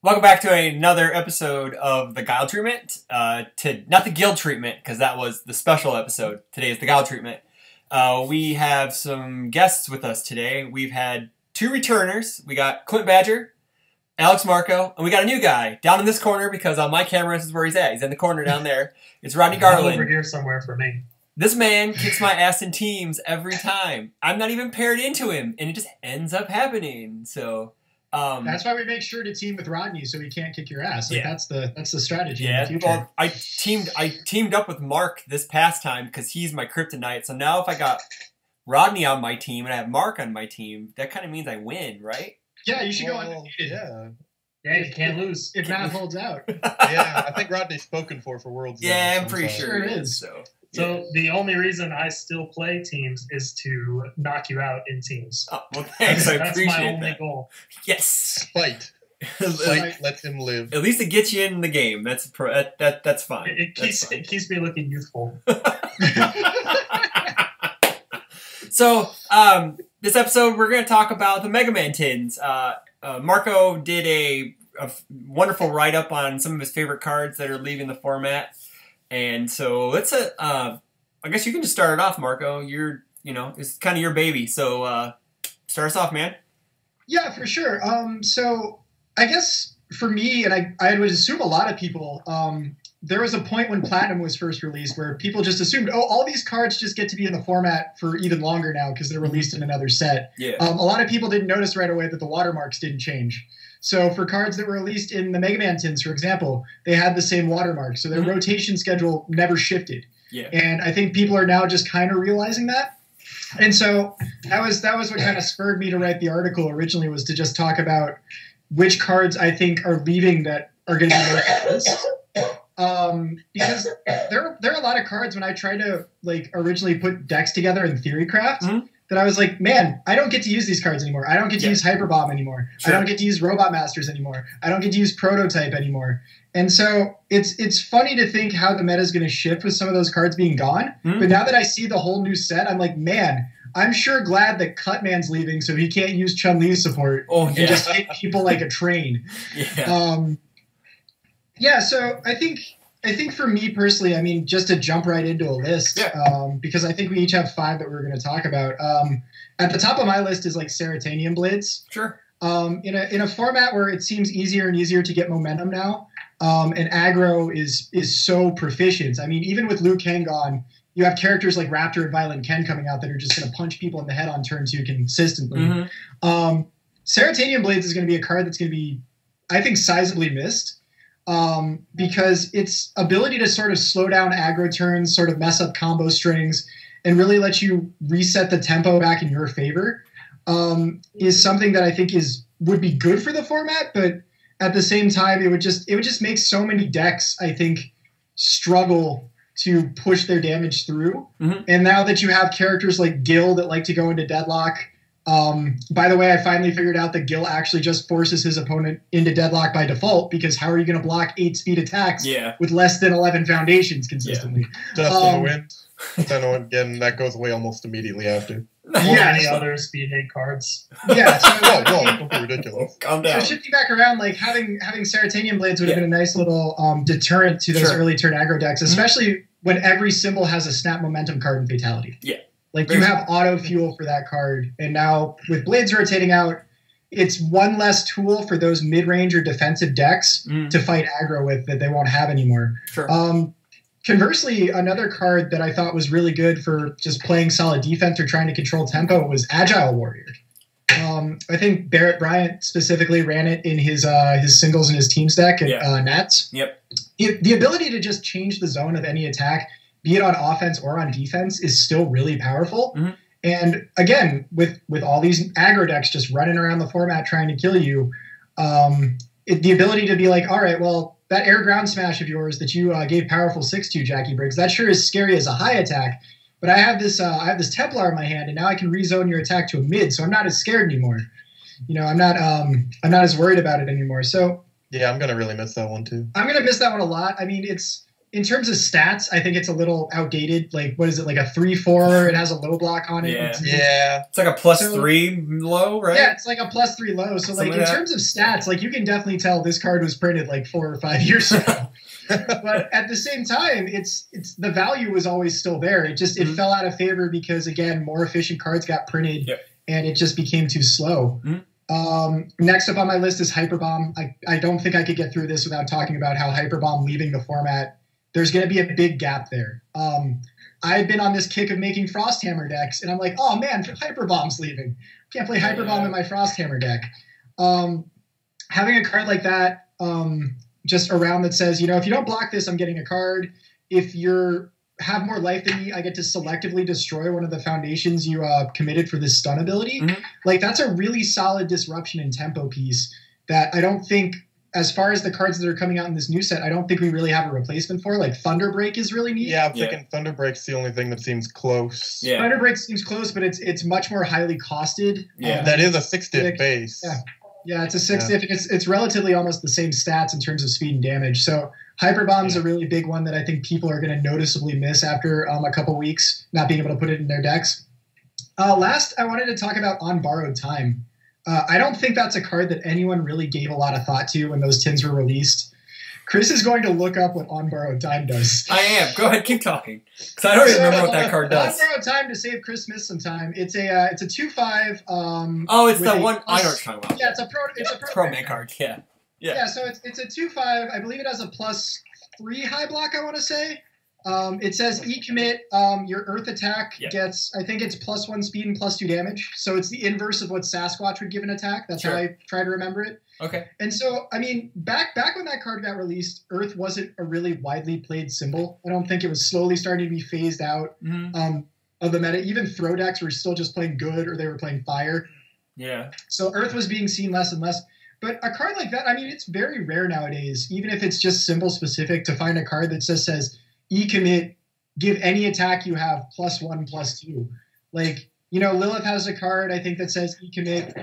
Welcome back to another episode of the Guile Treatment. Not the Guile Treatment, because that was the special episode. Today is the Guile Treatment. We have some guests with us today. We've had two returners. We got Clint Badger, Alex Marco, and we got a new guy down in this corner because on my camera this is where he's at. He's in the corner down there. It's Rodney Garland. Over here somewhere for me. This man kicks my ass in teams every time. I'm not even paired into him, and it just ends up happening. So... that's why we make sure to team with Rodney so he can't kick your ass. Like, yeah. That's the strategy yeah, in the future. Well, I teamed up with Mark this past time because he's my kryptonite. So now if I got Rodney on my team and I have Mark on my team, that kind of means I win, right? Yeah, you should go undefeated. Yeah, you can't lose. If math holds out. Yeah, I think Rodney's spoken for Worlds. Yeah, I'm pretty sure it it is. is. So the only reason I still play teams is to knock you out in teams. Oh, well, thanks. I That's appreciate my only that. goal. Yes. Spite. Let him live. At least it gets you in the game. That's fine. It keeps me looking youthful. So, this episode we're going to talk about the Mega Man tins. Marco did a wonderful write-up on some of his favorite cards that are leaving the format. And so let's, I guess you can just start it off, Marco. It's kind of your baby. So start us off, man. Yeah, for sure. So I guess for me, and I would assume a lot of people, there was a point when Platinum was first released where people just assumed, oh, all these cards just get to be in the format for even longer now because they're released in another set. Yeah. A lot of people didn't notice right away that the watermarks didn't change. So for cards that were released in the Mega Man tins, for example, they had the same watermark. So their rotation schedule never shifted. Yeah. And I think people are now just kind of realizing that. And so that was what kind of spurred me to write the article originally, was to just talk about which cards I think are leaving that are going to be worth this. Because there are a lot of cards when I try to originally put decks together in Theorycraft that I was like, man, I don't get to use these cards anymore. I don't get to use Hyper Bomb anymore. Sure. I don't get to use Robot Masters anymore. I don't get to use Prototype anymore. And so it's funny to think how the meta is going to shift with some of those cards being gone. But now that I see the whole new set, I'm like, man, I'm sure glad that Cutman's leaving so he can't use Chun-Li's support and just hit people like a train. Yeah. So I think for me personally, I mean, just to jump right into a list, because I think we each have 5 that we're going to talk about. At the top of my list is Ceratanium Blades. Sure. In a format where it seems easier and easier to get momentum now, and aggro is so proficient. I mean, even with Liu Kang gone, you have characters like Raptor and Violent Ken coming out that are just going to punch people in the head on turn 2 consistently. Ceratanium Blades is going to be a card that's going to be, I think, sizably missed. Because its ability to sort of slow down aggro turns, sort of mess up combo strings, and really let you reset the tempo back in your favor, is something that I think would be good for the format, but at the same time, it would just make so many decks, I think, struggle to push their damage through. And now that you have characters like Gil that like to go into deadlock. By the way, I finally figured out that Gil actually just forces his opponent into deadlock by default, because how are you going to block 8 speed attacks with less than 11 foundations consistently? Just in the wind. Then again, that goes away almost immediately after. Any other speed hate cards? Yeah. So, don't be ridiculous. Calm down. So shifting back around, having Ceratanium Blades would have been a nice little deterrent to those early turn aggro decks, especially when every symbol has a snap momentum card in Fatality. Yeah. You have auto fuel for that card, and now with Blades rotating out, it's one less tool for those mid-range or defensive decks to fight aggro with that they won't have anymore. Sure. Conversely, another card that I thought was really good for just playing solid defense or trying to control tempo was Agile Warrior. I think Barrett Bryant specifically ran it in his singles and his teams deck at Nats. Yep. The ability to just change the zone of any attack, be it on offense or on defense, is still really powerful. And again, with all these aggro decks just running around the format trying to kill you, the ability to be like, all right, well, that air ground smash of yours that you gave powerful 6-2 Jackie Briggs, that sure is scary as a high attack, but I have this Templar in my hand, and now I can rezone your attack to a mid, so I'm not as scared anymore. I'm not as worried about it anymore. So yeah, I'm gonna really miss that one too. I'm gonna miss that one a lot. I mean, in terms of stats, I think it's a little outdated. Like, what is it? Like a 3/4. It has a low block on it. Yeah. It's like a +3 low, right? Yeah, it's like a +3 low. So like in terms of stats, like you can definitely tell this card was printed like 4 or 5 years ago. But at the same time, it's the value was always still there. It just it fell out of favor because again, more efficient cards got printed, and it just became too slow. Next up on my list is Hyperbomb. I don't think I could get through this without talking about how Hyperbomb leaving the format. There's going to be a big gap there. I've been on this kick of making Frosthammer decks, and I'm like, oh man, Hyperbomb's leaving. Can't play Hyperbomb in my Frosthammer deck. Having a card like that just around that says, if you don't block this, I'm getting a card. If you have more life than me, I get to selectively destroy one of the foundations you committed for this stun ability. Like, that's a really solid disruption and tempo piece that I don't think, as far as the cards that are coming out in this new set, I don't think we really have a replacement for. Like, Thunderbreak is really neat. Yeah, I'm thinking Thunderbreak's the only thing that seems close. Yeah. Thunderbreak seems close, but it's much more highly costed. Yeah, that is a 6-diff base. Yeah, it's a 6-diff. It's relatively almost the same stats in terms of speed and damage. So Hyperbomb's a really big one that I think people are going to noticeably miss after a couple weeks not being able to put it in their decks. Last, I wanted to talk about On Borrowed Time. I don't think that's a card that anyone really gave a lot of thought to when those tins were released. Chris is going to look up what On Borrowed Time does. I am. Go ahead, keep talking. Because I don't even remember what that card does. On Borrowed Time, to save Chris Smith some time, it's a 2/5. It's the one I know what you're talking about. Yeah, it's a pro man card. Yeah, so it's a 2/5. I believe it has a +3 high block, I want to say. It says E-commit, your Earth attack gets, I think it's +1 speed and +2 damage. So it's the inverse of what Sasquatch would give an attack. That's how I try to remember it. Okay. And so, I mean, back when that card got released, Earth wasn't a really widely played symbol. I don't think it was slowly starting to be phased out of the meta. Even throw decks were still just playing good, or they were playing fire. Yeah. So Earth was being seen less and less. But a card like that, I mean, it's very rare nowadays, even if it's just symbol specific, to find a card that says E-commit, give any attack you have +1/+2. Like, Lilith has a card, I think, that says E-commit,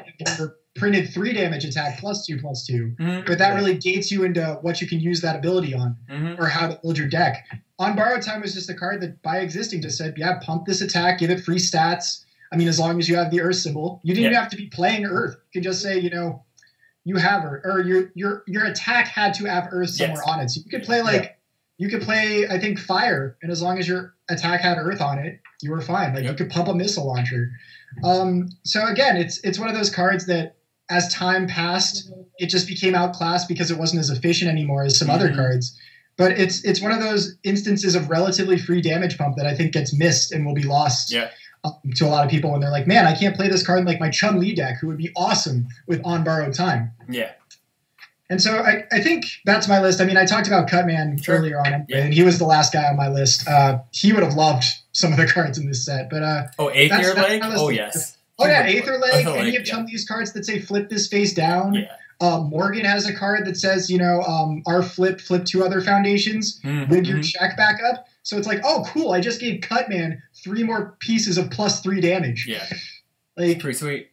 printed 3 damage attack +2/+2. But that really gates you into what you can use that ability on or how to build your deck. On Borrowed Time was just a card that, by existing, just said, pump this attack, give it free stats. I mean, as long as you have the Earth symbol. You didn't even have to be playing Earth. You could just say, you have Earth, or your attack had to have Earth somewhere on it. So you could play you could play, I think, Fire, and as long as your attack had Earth on it, you were fine. Like you could pump a missile launcher. So again, it's one of those cards that, as time passed, it just became outclassed because it wasn't as efficient anymore as some other cards. But it's one of those instances of relatively free damage pump that I think gets missed and will be lost to a lot of people when they're like, man, I can't play this card in like my Chun-Li deck, who would be awesome with On Borrowed Time. Yeah. And so I think that's my list. I mean, I talked about Cutman earlier on, and he was the last guy on my list. He would have loved some of the cards in this set. But Aether Leg? Oh, yes. Oh, yeah, Aether Leg. Any of Chun-Li's cards that say flip this face down. Yeah. Morgan has a card that says, our flip 2 other foundations, rig your check back up. So it's like, oh, cool, I just gave Cutman 3 more pieces of +3 damage. Yeah. Like, pretty sweet.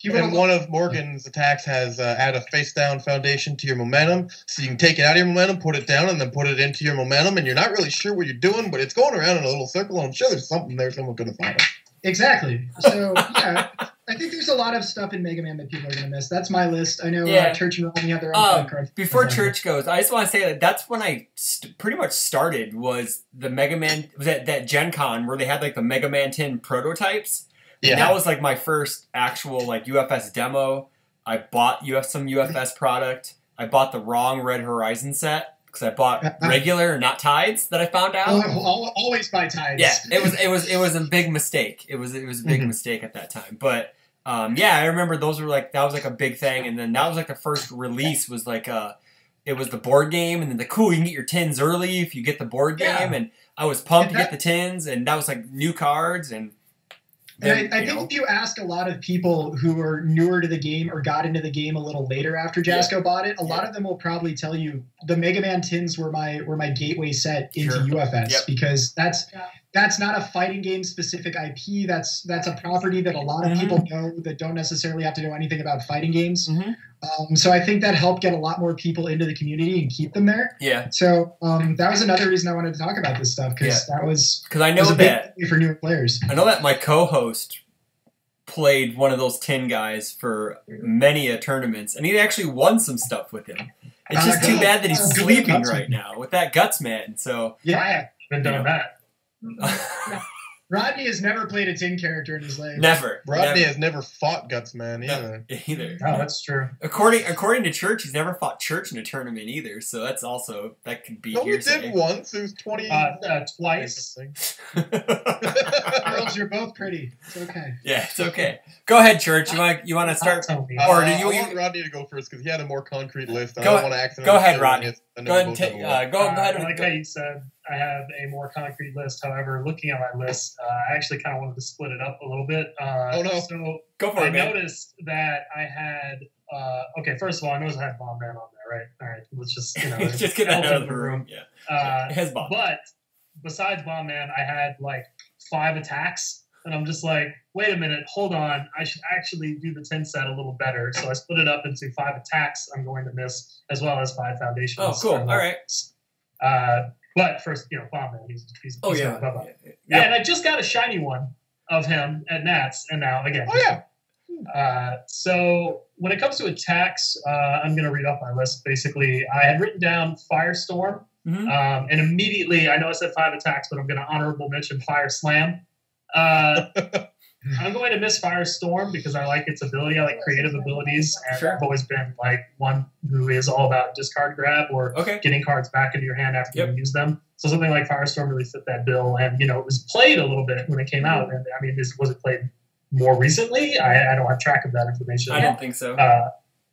And one of Morgan's attacks has add a face-down foundation to your momentum, so you can take it out of your momentum, put it down, and then put it into your momentum, and you're not really sure what you're doing, but it's going around in a little circle, and I'm sure there's something there someone could have found it. Exactly. So, I think there's a lot of stuff in Mega Man that people are going to miss. That's my list. I know Church and Rodney have their own cards. Before Church goes, I just want to say that's when I pretty much started, was the Mega Man, that Gen Con where they had like the Mega Man 10 prototypes. Yeah. And that was like my first actual like UFS demo. I bought some UFS product. I bought the wrong Red Horizon set because I bought regular, not Tides, that I found out. Always buy Tides. Yeah, it was a big mistake. It was a big mistake at that time. But I remember that was like a big thing, and then that was like the first release was like it was the board game, and then you can get your tins early if you get the board game, and I was pumped to get the tins, and that was like new cards and. And I think if you ask a lot of people who are newer to the game or got into the game a little later after Jasco bought it, a lot of them will probably tell you the Mega Man tins were my gateway set into UFS because that's not a fighting game specific IP. That's a property that a lot of people know that don't necessarily have to know anything about fighting games. So I think that helped get a lot more people into the community and keep them there. Yeah. So that was another reason I wanted to talk about this stuff, because that was I know a big thing for newer players. I know that my co-host played one of those tin guys for many a tournaments, and he actually won some stuff with him. It's just too bad that he's sleeping right now with that Guts man. So I haven't done that. Rodney has never played a tin character in his life. Never. Rodney has never fought Guts Man either. Either. Oh, that's true. According to Church, he's never fought Church in a tournament either. So that's also, that could be hearsay. We did once. It was 20. Twice. Girls, you're both pretty. It's okay. Yeah, it's okay. Go ahead, Church. You want to start? Or do I want Rodney to go first because he had a more concrete list. I don't want to accidentally. Go ahead, Rodney. Go ahead. Go ahead. Like how you said, I have a more concrete list. However, looking at my list, I actually kind of wanted to split it up a little bit. Oh no! So go for it, man. Noticed that I had. Okay, first of all, I noticed I had Bomb Man on there, right? All right, let's just just get that out of the room. Yeah. It has Bomb. But besides Bomb Man, I had like 5 attacks, and I'm just like, wait a minute, hold on, I should actually do the 10 set a little better. So I split it up into 5 attacks I'm going to miss, as well as 5 foundations. Oh, cool. All right. But first, Bomb Man, he's yeah. And I just got a shiny one of him at Nats, and now again. Oh yeah. So when it comes to attacks, I'm going to read off my list. Basically, I had written down Firestorm, and immediately, I know I said 5 attacks, but I'm going to honorable mention Fire Slam. I'm going to miss Firestorm because I like its ability. I like creative abilities, and I've always been like one who is all about discard grab or getting cards back into your hand after you use them. So something like Firestorm really fit that bill, and it was played a little bit when it came out. And I mean, was it played more recently? I don't have track of that information. I don't think so.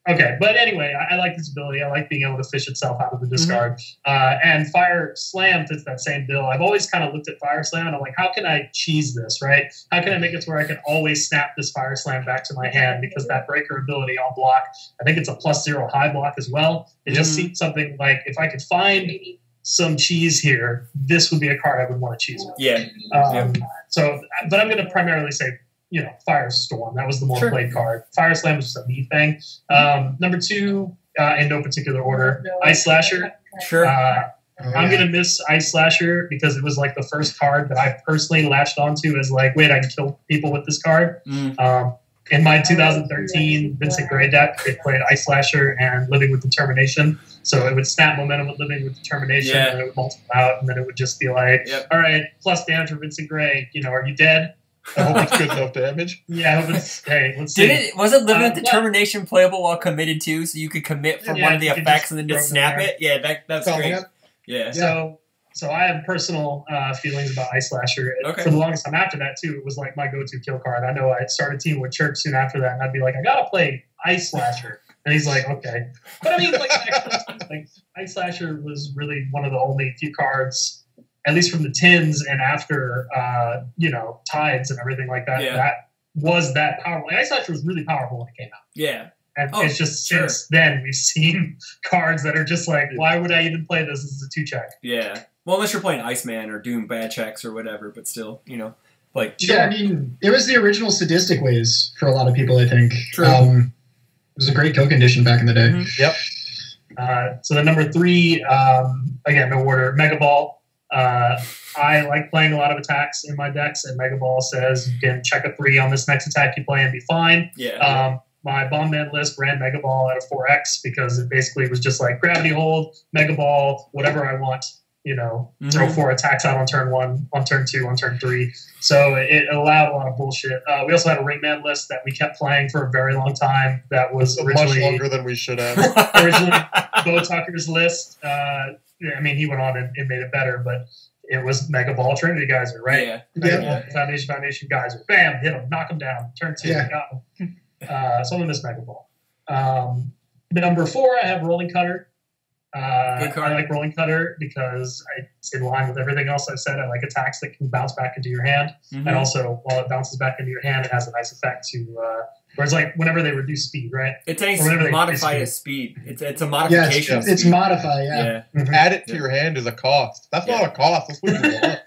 Okay, but anyway, I like this ability. I like being able to fish itself out of the discard. And Fire Slam fits that same bill. I've always kind of looked at Fire Slam and I'm like, how can I cheese this, right? How can I make it to where I can always snap this Fire Slam back to my hand? Because that breaker ability on block, I think it's a +0 high block as well. It just seems something like, if I could find some cheese here, this would be a card I would want to cheese with. Yeah. So, but I'm going to primarily say, Firestorm. That was the more played card. Fire Slam was just a me thing. Number 2, in no particular order, Ice Slasher. Sure. I'm going to miss Ice Slasher because it was like the first card that I personally latched onto as like, wait, I can kill people with this card. In my 2013 Vincent Gray deck, it played Ice Slasher and Living with Determination. So it would snap momentum with Living with Determination, and it would multiply out, and then it would just be like, all right, plus damage for Vincent Gray. Are you dead? I hope it's good enough damage. Yeah, let's see. Was it Living with Determination playable while committed to, so you could commit for one of the effects and then just snap it? Yeah, that's great. Yeah. So I have personal feelings about Ice Slasher. For the longest time after that, too, it was like my go-to kill card. I know I started a team with Church soon after that, and I'd be like, I gotta play Ice Slasher. And he's like, okay. But I mean, like Ice Slasher was really one of the only few cards, at least from the tins and after, tides and everything like that, that was that powerful. Ice Slasher was really powerful when it came out. Yeah. And it's just since then we've seen cards that are just like, why would I even play this as a 2-check? Yeah. Well, unless you're playing Iceman or Doom Bad Checks or whatever, but still, like. Yeah, I mean, it was the original Sadistic Ways for a lot of people, I think. True. It was a great kill condition back in the day. Yep. So the number 3, again, no order, Mega Ball. I like playing a lot of attacks in my decks, and Mega Ball says you can check a 3 on this next attack you play and be fine. Yeah. My Bomb Man list ran Mega Ball at a 4X because it basically was just like Gravity Hold, Mega Ball, whatever I want, throw 4 attacks out on turn 1, on turn 2, on turn 3. So it allowed a lot of bullshit. We also had a Ringman list that we kept playing for a very long time that was originally... Much longer than we should have. Originally, Bo Tucker's list. I mean, he went on and made it better, but it was Mega Ball Trinity Geyser, right? Yeah. Foundation Geyser. Bam, hit him, knock him down. Turn 2, got him. So I'm going to miss Mega Ball. Number 4, I have Rolling Cutter. Good card. I like Rolling Cutter because it's in line with everything else I said. I like attacks that can bounce back into your hand. And also, while it bounces back into your hand, it has a nice effect to... whereas, like, whenever they reduce speed, right? It's a modified speed. It's a modification. It's modify, yeah. Add it to your hand is a cost. That's not a cost. That's what you want.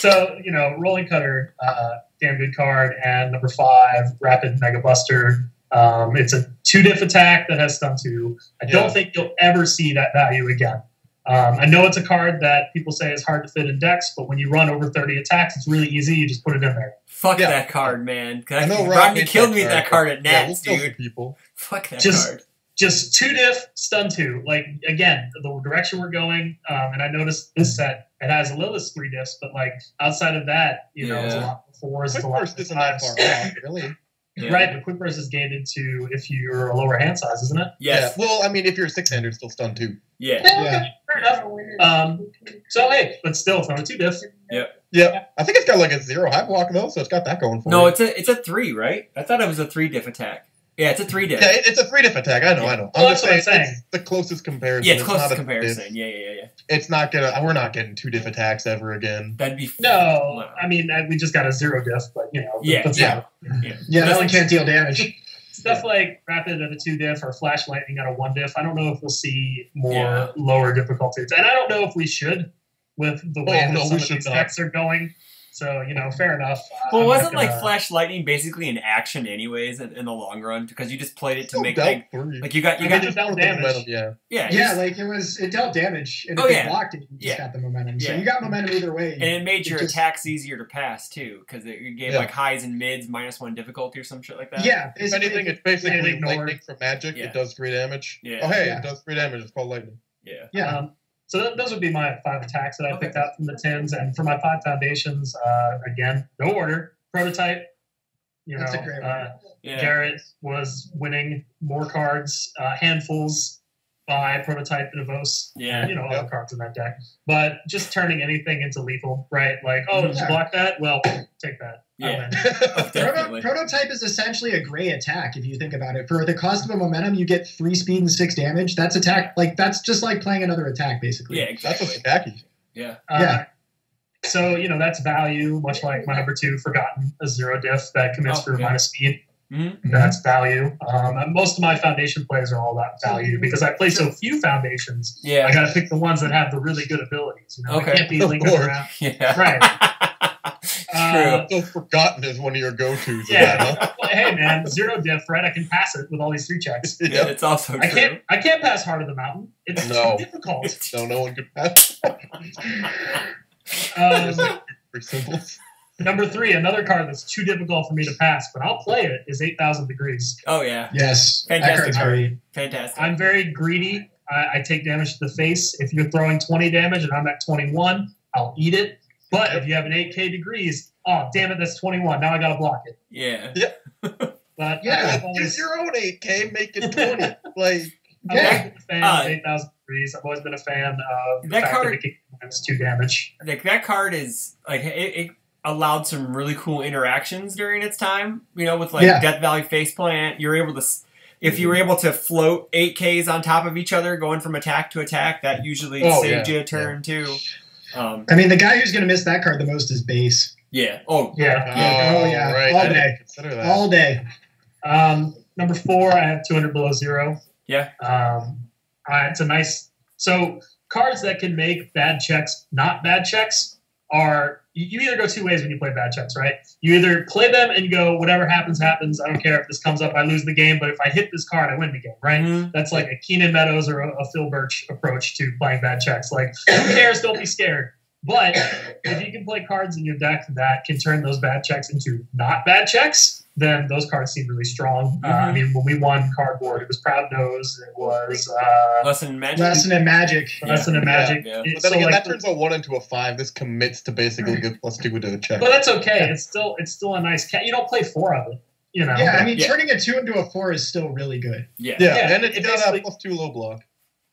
So, Rolling Cutter, damn good card. And number 5, Rapid Mega Buster. It's a 2-diff attack that has stun 2. I don't think you'll ever see that value again. I know it's a card that people say is hard to fit in decks, but when you run over 30 attacks, it's really easy. You just put it in there. Fuck that card, man. Rodney killed me with that card at Nats, dude. People. Fuck that card. Just 2-diff, stun 2. Like, again, the direction we're going, and I noticed this set, it has a little 3 diffs, but, like, outside of that, it's a lot of 4s, it's a lot of 5s. Really? Yeah. Right, but Quick Burst is gated to if you're a lower hand size, isn't it? Yes. Yeah. Well, I mean, if you're a 6-hander, it's still stun 2. Yeah. Okay, fair enough. So, hey, but still, it's on a 2-diff. Yeah. I think it's got like a 0 high block, though, so it's got that going for it. No, it's a 3, right? I thought it was a 3-diff attack. Yeah, it's a 3-diff. Yeah, it's a 3-diff attack. I know. Well, I'm just saying, saying. it's the closest comparison. Yeah, it's closest comparison. Yeah. It's not gonna. We're not getting 2-diff attacks ever again. That'd be no. I mean, we just got a 0-diff, but Yeah, that one can't deal damage. Stuff like Rapid at a 2-diff or Flash Lightning at a 1-diff. I don't know if we'll see more lower difficulties, and I don't know if we should with the way that some of these decks are going. So, fair enough. Well, wasn't Flash Lightning basically an action anyways in the long run? Because you just played it to make you got just dealt damage. Yeah, like it dealt damage and it blocked it. You just got the momentum. So you got momentum either way. And it made your attacks easier to pass too, because it gave like highs and mids -1 difficulty or some shit like that. Yeah, if anything, it's basically lightning from magic. It does 3 damage. Yeah. Oh hey, it does 3 damage. It's called lightning. Yeah. So those would be my 5 attacks that I picked out from the tins. And for my 5 foundations, again, no order. Prototype. That's a great one. Garrett was winning more cards, handfuls by Prototype and Evos. Yeah. And, other cards in that deck. But just turning anything into lethal, right? Like, just block that? Well, take that. Yeah. Prototype is essentially a gray attack if you think about it. For the cost of a momentum, you get 3 speed and 6 damage. That's that's just like playing another attack, basically. Yeah, exactly. That's what's tacky. Yeah. So, that's value, much like my number 2, Forgotten, a 0-diff that commits for minus speed. Mm-hmm. That's value. And most of my foundation plays are all about value because I play so few foundations. Yeah. I got to pick the ones that have the really good abilities. I can't be linking around. Yeah. Right. True. So Forgotten is one of your go-tos. Yeah. Well, hey, man, 0-diff, right? I can pass it with all these 3 checks. Yeah, it's also true. I can't pass Heart of the Mountain. It's too difficult. No one can pass. Symbols. Number 3, another card that's too difficult for me to pass, but I'll play it, is 8,000 Degrees. Oh, yeah. Yes. Fantastic card. Fantastic. I'm very greedy. I take damage to the face. If you're throwing 20 damage and I'm at 21, I'll eat it. But if you have an 8K Degrees, oh, damn it, that's 21. Now I got to block it. Yeah. But use your own 8K, make it 20. I've always been a fan of 8,000 Degrees. I've always been a fan of that card. It's 2 damage. That card is it allowed some really cool interactions during its time. With Death Valley Faceplant, you're able to. If you were able to float 8Ks on top of each other, going from attack to attack, that usually saved you a turn too. I mean, the guy who's going to miss that card the most is Base. Yeah. Oh, yeah. Oh, yeah. Right. All day. Consider that. All day. Number 4, I have 200 below 0. Yeah. It's a nice... So, cards that can make bad checks not bad checks are... You either go 2 ways when you play bad checks, right? You either play them and you go, whatever happens, happens. I don't care if this comes up, I lose the game. But if I hit this card, I win the game, right? Mm-hmm. That's like a Keenan Meadows or a Phil Birch approach to playing bad checks. Like, who cares? Don't be scared. But if you can play cards in your deck that can turn those bad checks into not bad checks, then those cards seem really strong. I mean, when we won Cardboard, it was Proud Nose. It was Lesson in Magic. Lesson in Magic. Yeah. But then again, that turns a 1 into a 5. This commits to basically give +2 to a check. But that's okay. It's still a nice cat. You don't play 4 of it. Yeah, I mean, turning a 2 into a 4 is still really good. Yeah. And it's got a +2 low block.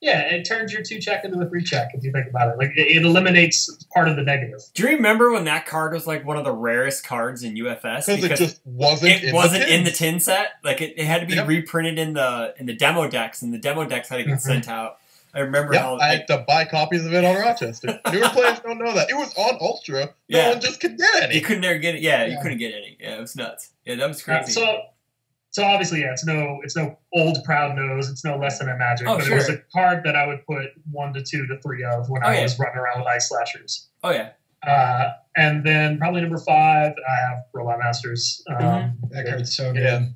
Yeah, it turns your 2 check into a 3 check if you think about it. Like it eliminates part of the negative. Do you remember when that card was like one of the rarest cards in UFS? Because it just wasn't. In the tin set. Like it had to be reprinted in the demo decks, and the demo decks had to get sent out. I remember how I had to buy copies of it on Rochester. Newer players don't know that. It was on Ultra. No one just could get any. You couldn't ever get it. Yeah, you couldn't get any. Yeah, it was nuts. Yeah, that was crazy. So obviously, it's no old Proud Nose. It's no Lesson in Magic. Oh, but it was a card that I would put 1 to 2 to 3 of when I was running around with Ice Slashers. Oh yeah. And then probably number 5, I have Robot Masters. That card's so good.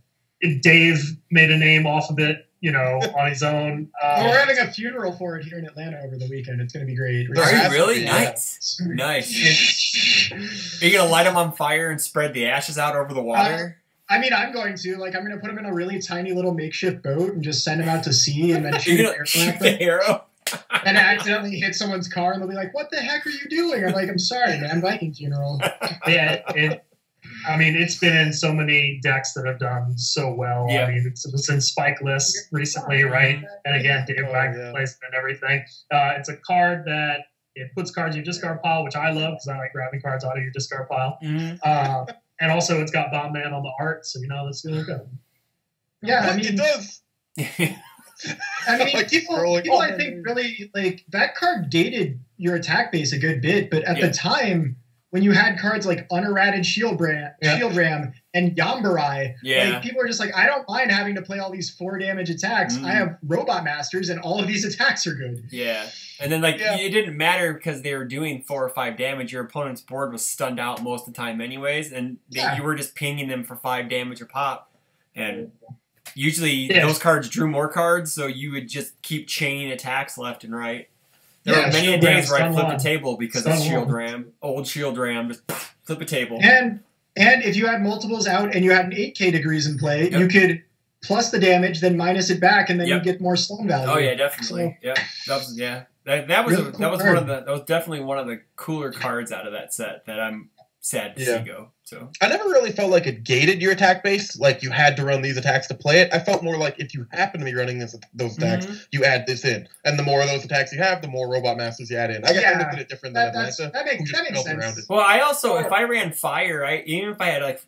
Dave made a name off of it, on his own. We're having a funeral for it here in Atlanta over the weekend. It's going to be great. Are you really? Nice. Nice. Are you going to light them on fire and spread the ashes out over the water? I mean, I'm going to. I'm going to put them in a really tiny little makeshift boat and just send them out to sea and then shoot the arrow. And accidentally hit someone's car and they'll be like, "What the heck are you doing?" I'm like, "I'm sorry, man. Viking funeral." It's been in so many decks that have done so well. Yeah. I mean, it was in Spike List recently, right? And again, Dave Wagner placed it and everything. It's a card that it puts cards in your discard pile, which I love because I like grabbing cards out of your discard pile. Mm-hmm. And also, it's got Bomb Man on the art, so that's really good. Yeah, it does. I mean, people I think really that card dated your attack base a good bit, but at the time when you had cards like Unerrated Shield Ram and Yambarai, people are just like, I don't mind having to play all these 4 damage attacks. I have Robot Masters and all of these attacks are good. Yeah. And then it didn't matter because they were doing 4 or 5 damage. Your opponent's board was stunned out most of the time anyways, and you were just pinging them for 5 damage a pop. And usually those cards drew more cards, so you would just keep chaining attacks left and right. There were many days where I flipped the table because of Shield Ram. Old Shield Ram, just flip a table. And if you had multiples out and you had an 8K degrees in play, you could plus the damage, then minus it back, and then you get more stun value. Oh yeah, definitely. That was definitely one of the cooler cards out of that set that I'm sad to see go. So I never really felt like it gated your attack base, like you had to run these attacks to play it. I felt more like if you happen to be running those attacks, you add this in, and the more of those attacks you have, the more Robot Masters you add in. I guess I looked at it different than Atlanta. That makes sense. Well, I also, if I ran fire, even if I had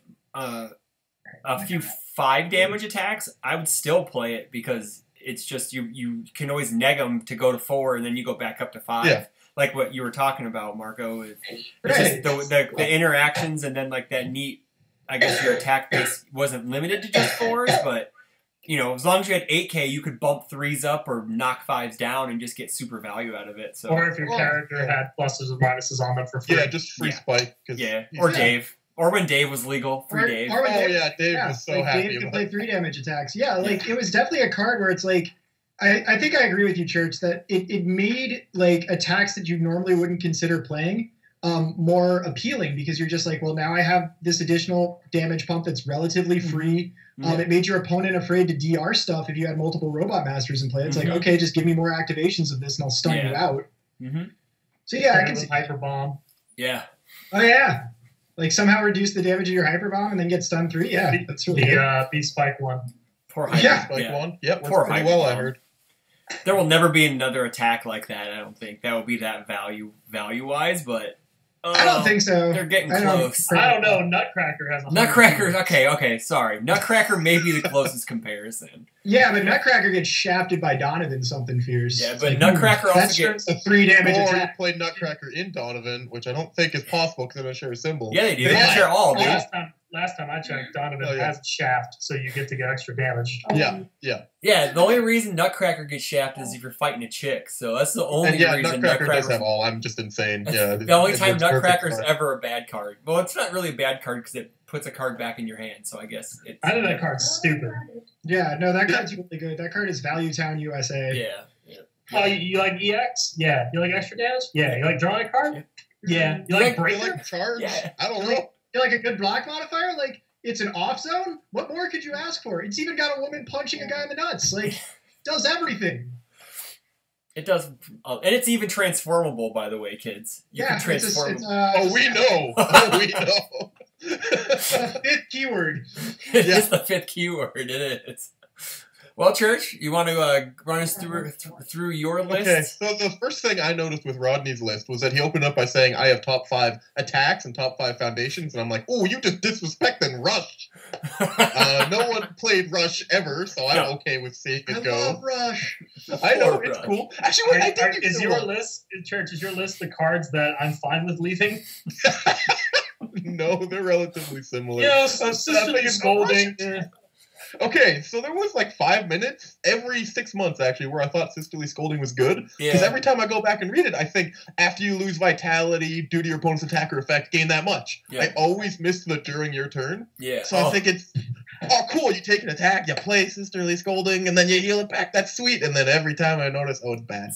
a few 5 damage attacks, I would still play it because it's just you can always neg them to go to 4, and then you go back up to 5. Yeah. Like what you were talking about, Marco. It's just the interactions and then that neat, I guess your attack base wasn't limited to just 4s, but as long as you had 8K, you could bump 3s up or knock 5s down and just get super value out of it. So, or if your character had pluses and minuses on them for free. Yeah, just free spike. Or Dave. Or when Dave was legal, free Dave. Dave was so happy. Dave could play 3 damage attacks. Yeah, it was definitely a card where it's like, I think I agree with you, Church, that it made attacks that you normally wouldn't consider playing more appealing because you're just like, well, now I have this additional damage pump that's relatively free. It made your opponent afraid to DR stuff if you had multiple Robot Masters in play. It's like, okay, just give me more activations of this and I'll stun you out. So I can see Hyper Bomb. Yeah. Oh yeah. Somehow reduce the damage of your Hyper Bomb and then get stun 3. Yeah, that's really good. The Spike 1. Poor Hyper Spike 1. Yep, poor pretty well, I heard. There will never be another attack like that, I don't think. That will be that value-wise, but... I don't think so. They're getting close. I don't know. Nutcracker has a... Nutcracker, okay, sorry. Nutcracker may be the closest comparison. Yeah, but Nutcracker gets shafted by Donovan something fierce. Yeah, but Nutcracker also gets... a 3 damage attack. Or you play Nutcracker in Donovan, which I don't think is possible because they don't share a symbol. Yeah, they do. They share all, dude. Last time I checked, Donovan has a shaft, so you get to get extra damage. Yeah, the only reason Nutcracker gets shafted is if you're fighting a chick, so that's the only reason Nutcracker does have all. I'm just insane. The only time Nutcracker's ever a bad card. Well, it's not really a bad card because it puts a card back in your hand, so I guess it's... I think that card's stupid. Yeah, no, that card's really good. That card is Value Town USA. Yeah. Oh, you like EX? Yeah. You like extra damage? Yeah. You like drawing a card? Yeah. You like breaker? You like charge? Yeah. I don't know. You like a good block modifier? It's an off zone? What more could you ask for? It's even got a woman punching a guy in the nuts. Does everything. It does. And it's even transformable, by the way, kids. You can transform. We know. We know. The 5th keyword. It is the 5th keyword. It is. Well, Church, you want to run us through your list? Okay, so the first thing I noticed with Rodney's list was that he opened up by saying, I have top 5 attacks and top 5 foundations, and I'm like, oh, you just disrespecting Rush. No one played Rush ever, so I'm okay with seeing it go. I love Rush. I know, it's cool. Actually, is your list, Church, is your list the cards that I'm fine with leaving? No, they're relatively similar. Yeah, so Sister Scolding. Okay, so there was like 5 minutes every 6 months, actually, where I thought Sisterly Scolding was good. Because every time I go back and read it, I think after you lose vitality due to your opponent's attack or effect, gain that much. Yeah. I always miss the during your turn. Yeah. So I think it's, cool, you take an attack, you play Sisterly Scolding, and then you heal it back. That's sweet. And then every time I notice, it's bad.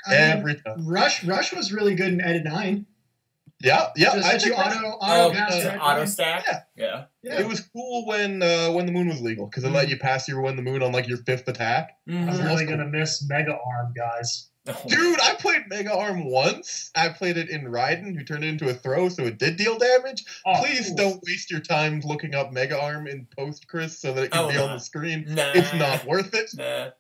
Every time. Rush was really good in Edit 9. Yeah. I think auto stack. Yeah. It was cool when the moon was legal because it let you pass your when the moon on like your 5th attack. I'm really gonna miss Mega Arm, guys. Dude, I played Mega Arm once. I played it in Raiden, who turned it into a throw, so it did deal damage. Please don't waste your time looking up Mega Arm in post, Chris, so that it can be on the screen. It's not worth it.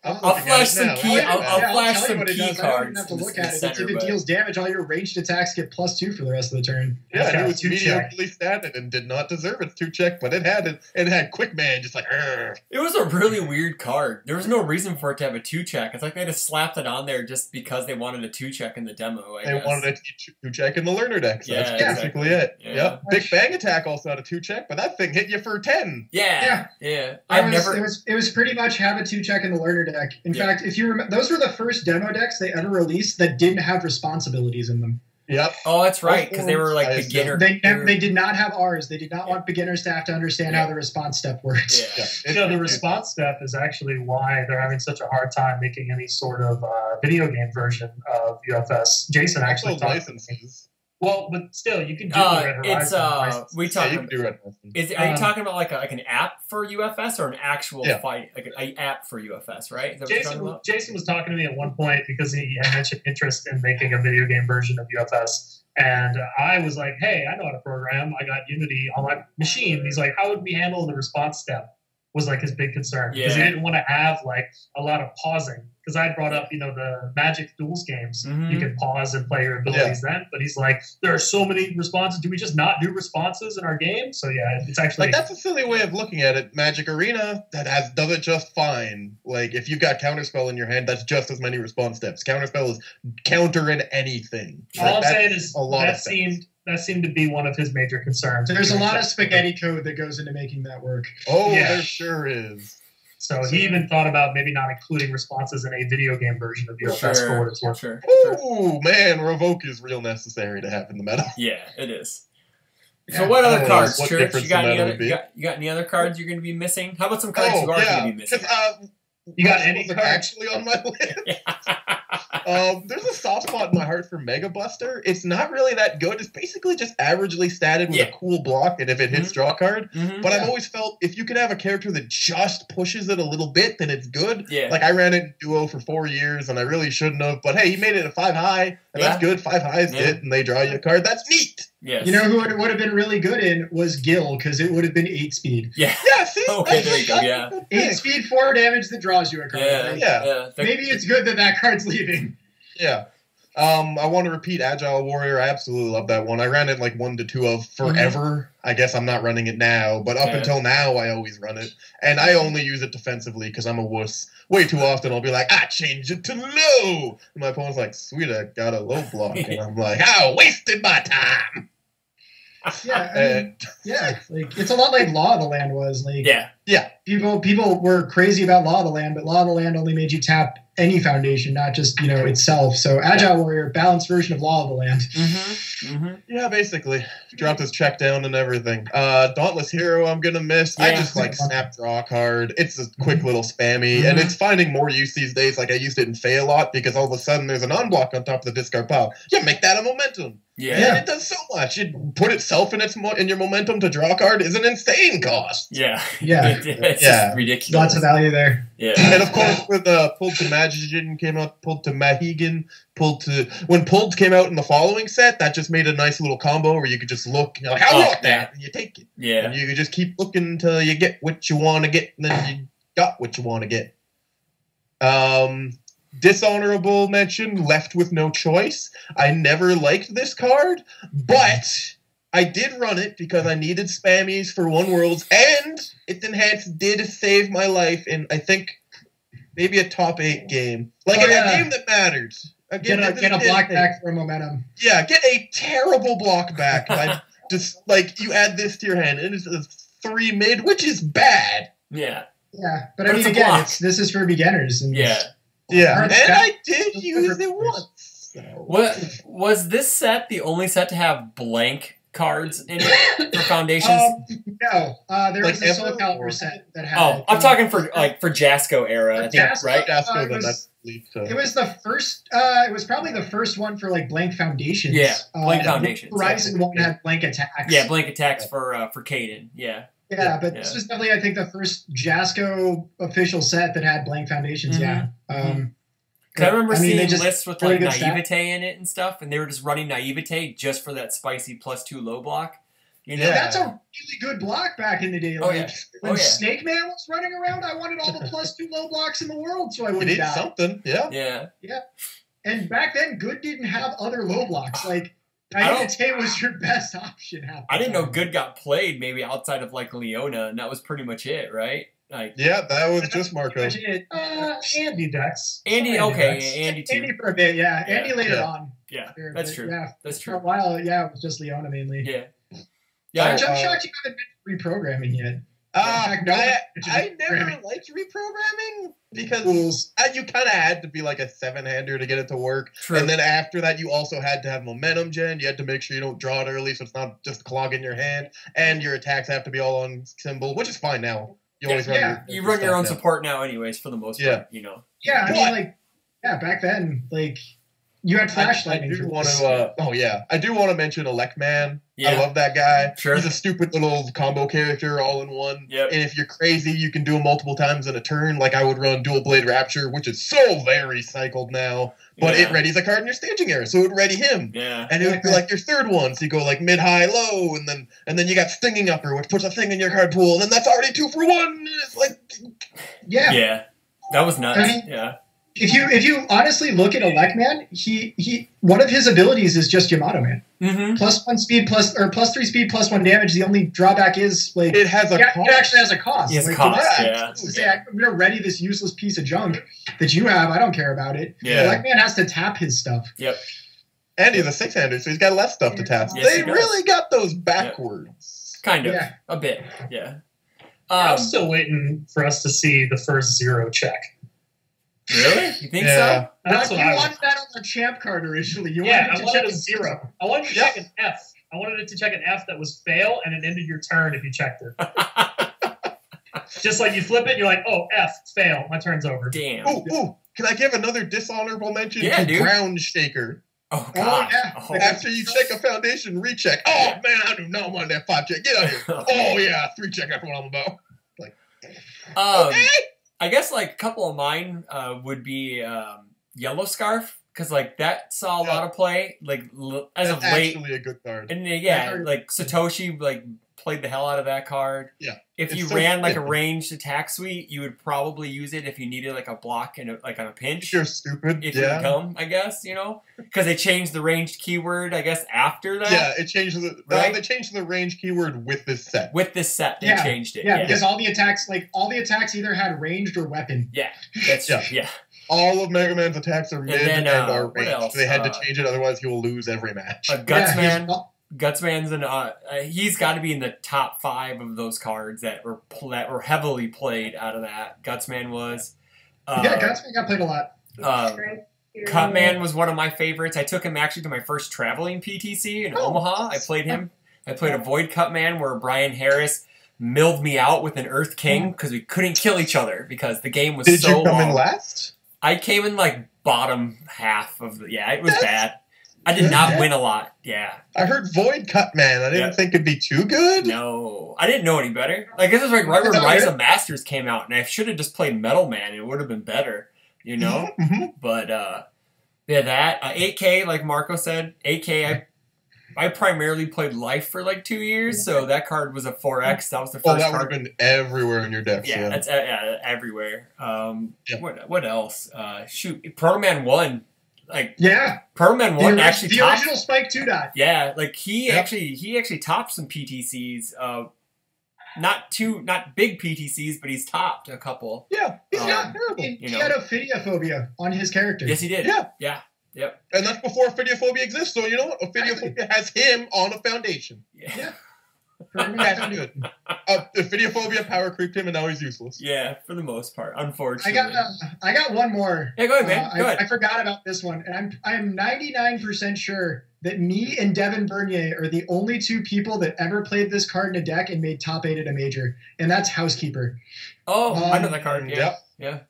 I'll flash some key. I'll flash some key cards. I don't even have to look at it. If it deals damage, all your ranged attacks get +2 for the rest of the turn. Yeah, it was mediocrely statted and did not deserve its 2-check, but it had it. It had Quick Man, just like. Argh. It was a really weird card. There was no reason for it to have a 2-check. It's like they just slapped it on there just because they wanted a 2-check in the demo. They wanted a 2-check in the learner deck. So that's basically it. Yeah. Big Bang Attack also had a 2-check, but that thing hit you for 10. Yeah. It was pretty much have a 2-check in the learner deck. In fact, if you remember, those were the first demo decks they ever released that didn't have responsibilities in them. Yep. Oh, that's right, because they were like beginner. They did not have R's. They did not want beginners to have to understand how the response step works. The response step is actually why they're having such a hard time making any sort of video game version of UFS. Jason actually licenses. Well, but still, you can do Red Horizon. Are you talking about like an app for UFS or an actual fight, like an app for UFS, right? Jason was talking to me at one point because he had mentioned interest in making a video game version of UFS. And I was like, hey, I know how to program. I got Unity on my machine. And he's like, how would we handle the response step? Was like his big concern. Because he didn't want to have like a lot of pausing. Because I brought up, the Magic Duels games. You can pause and play your abilities then. But he's like, there are so many responses. Do we just not do responses in our game? So it's actually like that's a silly way of looking at it. Magic Arena does it just fine. Like if you've got Counterspell in your hand, that's just as many response steps. Counterspell is countering anything. All I'm saying is that seemed to be one of his major concerns. There's a lot of spaghetti code that goes into making that work. Oh, there sure is. So he even thought about maybe not including responses in a video game version of UFS for what it's worth. Ooh, man, Revoke is real necessary to have in the meta. Yeah, it is. So what other cards, Church? You got any other cards you're going to be missing? How about some cards you are going to be missing? You got any cards actually on my list? There's a soft spot in my heart for Mega Buster. It's not really that good. It's basically just averagely statted with a cool block, and if it hits draw card. But I've always felt if you could have a character that just pushes it a little bit, then it's good. Yeah. Like I ran it in Duo for 4 years, and I really shouldn't have. But hey, he made it a 5 high, and that's good. 5 highs hit, and they draw you a card. That's neat. Yes. You know who would have been really good in was Guile, because it would have been 8 speed. Yeah. See? Okay, there you go. Yeah. 8 speed, 4 damage that draws you a card. Yeah. Maybe it's good that card's leaving. Yeah. I want to repeat Agile Warrior. I absolutely love that one. I ran it like 1 to 2 of forever. I guess I'm not running it now, but up until now, I always run it. And I only use it defensively because I'm a wuss. Way too often, I'll be like, I changed it to low. And my opponent's like, sweet, I got a low block. And I'm like, I wasted my time. Like it's a lot like Law of the Land was. Like, people were crazy about Law of the Land, but Law of the Land only made you tap any foundation, not just itself. So Agile Warrior, balanced version of Law of the Land. Yeah, basically dropped his check down and everything. Dauntless Hero, I'm gonna miss. I just like snap draw card. It's a quick little spammy, and it's finding more use these days. Like I used it in Fey a lot because all of a sudden there's an unblock on top of the discard pile. You make that a momentum. And it does so much. It put itself in your momentum to draw a card is an insane cost. It's just ridiculous. Lots of value there. And of course, with Pulled to Magician came out, Pulled to Mahigan, when Pulled came out in the following set, that just made a nice little combo where you could just look, and you're like, how about that? And you take it. And you could just keep looking until you get what you want to get, and then you got what you want to get. Dishonorable mention, Left with No Choice. I never liked this card, but I did run it because I needed spammies for One Worlds, and its enhance did save my life in, I think, maybe a top 8 game. Like a game that mattered. Get a block back for momentum. Yeah, get a terrible block back. Just like you add this to your hand. It is a 3 mid, which is bad. Yeah. Yeah, but I mean, again, this is for beginners. And yeah. Yeah, and I did use it once. So. What was this set the only set to have blank cards in it for Foundations? No, there was a Soul Calibur set that had. Oh, I'm talking for Jasco era, I think, Jasco, right? Jasco, it was the first. It was probably the first one for like blank Foundations. Yeah, blank Foundations. Horizon one had blank attacks. Yeah, blank attacks for Caden. Yeah. Yeah, but this was definitely, I think, the first Jasco official set that had blank Foundations. Yeah. Cause I remember seeing lists with like Naivete in it and stuff, and they were just running Naivete just for that spicy +2 low block. You know? Yeah, that's a really good block back in the day. Like, when Snake Man was running around, I wanted all the +2 low blocks in the world, so I wouldn't die. Something, yeah. And back then, Good didn't have other low blocks. Like, Naivete was your best option. I didn't know Good got played maybe outside of like Leona, and that was pretty much it, right? Like, yeah, that was just Marco. Andy Dex. Andy, Andy too. Andy for a bit, yeah. Andy later on. Yeah, that's true. Yeah, that's true. For a while, it was just Leona mainly. Yeah. I'm shocked you haven't been reprogramming yet. I never liked reprogramming because you kind of had to be like a 7-hander to get it to work. True. And then after that, you also had to have momentum gen. You had to make sure you don't draw it early so it's not just clogging your hand. And your attacks have to be all on symbol, which is fine now. You always run your own support now anyways for the most part, you know. Yeah, I mean, like, back then, like, you had flashlight. I do want to mention Electman. Yeah. I love that guy. Sure. He's a stupid little combo character all in one. Yep. And if you're crazy, you can do him multiple times in a turn. Like I would run Dual Blade Rapture, which is so very cycled now. But it readies a card in your staging area, so it would ready him. Yeah. And it would be like your third one. So you go like mid, high, low, and then you got Stinging Upper, which puts a thing in your card pool, and then that's already 2 for 1. And it's like Yeah. That was nuts. I mean, if you honestly look at Electman, he one of his abilities is just Yamato Man. Mm-hmm. +1 speed, +3 speed, +1 damage. The only drawback is like it has a cost. It actually has a cost. It has a cost. I'm gonna ready this useless piece of junk that you have. I don't care about it. Yeah. Electman has to tap his stuff. Yep. And he's a 6-hander, so he's got less stuff to tap. Yes, they really got those backwards. Kind of. A bit. Yeah. I'm still waiting for us to see the first 0 check. Really? You think so? That's what I wanted that on the champ card originally. I wanted a 0. I wanted to check an F. I wanted it to check an F that was fail, and it ended your turn if you checked it. Just like you flip it, you're like, oh, F, fail. My turn's over. Damn. Ooh. Can I give another dishonorable mention to Ground Shaker? Oh, God. After you check a foundation, recheck. Oh, man, I do not want that 5 check. Get out of here. Oh, yeah, 3 check. That's what I'm about. Like, okay. I guess like a couple of mine would be Yellow Scarf because like that saw a lot of play like as of late. Actually, a good card. And like Satoshi like played the hell out of that card. Yeah. If you ran like a ranged attack suite, you would probably use it if you needed like a block and like on a pinch. You're stupid. If you come, I guess because they changed the ranged keyword. I guess after that. Yeah, it changed they changed the range keyword with this set. With this set, they changed it. Yeah, because all the attacks either had ranged or weapon. Yeah, that's true. Yeah. All of Mega Man's attacks are mid and are ranged. They had to change it, otherwise he will lose every match. Gutsman. Gutsman's he's got to be in the top 5 of those cards that were heavily played out of that. Gutsman was. Gutsman got played a lot. Cutman was one of my favorites. I took him actually to my first traveling PTC in Omaha. I played him. I played a Void Cutman where Brian Harris milled me out with an Earth King because we couldn't kill each other because the game was so long. Did you come in last? I came in like bottom half of the. Yeah, it was bad. I did not win a lot. Yeah. I heard Void Cutman. I didn't think it'd be too good. No. I didn't know any better. Like, this was like right when Rise of Masters came out, and I should have just played Metal Man. It would have been better, But, that. 8K, like Marco said, 8K, I primarily played Life for like 2 years, so that card was a 4X. That was the first card. That would have been everywhere in your deck. Yeah, that's everywhere. What else? Proto Man 1. Proto Man 1 actually the original Spike 2 dot. Yeah, like he actually topped some PTCs. Not big PTCs, but he's topped a couple. Yeah, he's not terrible. He had a Ophidiophobia on his character. Yes, he did. Yeah. Yep. And that's before Ophidiophobia exists, so you know what? Ophidiophobia has him on a foundation. Yeah. That's good. Videophobia power creeped him, and now he's useless. Yeah, for the most part, unfortunately. I got one more. Yeah, go ahead, man. Go ahead. I forgot about this one, and I'm 99% sure that me and Devin Bernier are the only two people that ever played this card in a deck and made top 8 at a major, and that's Housekeeper. Oh, I know that card. Yeah.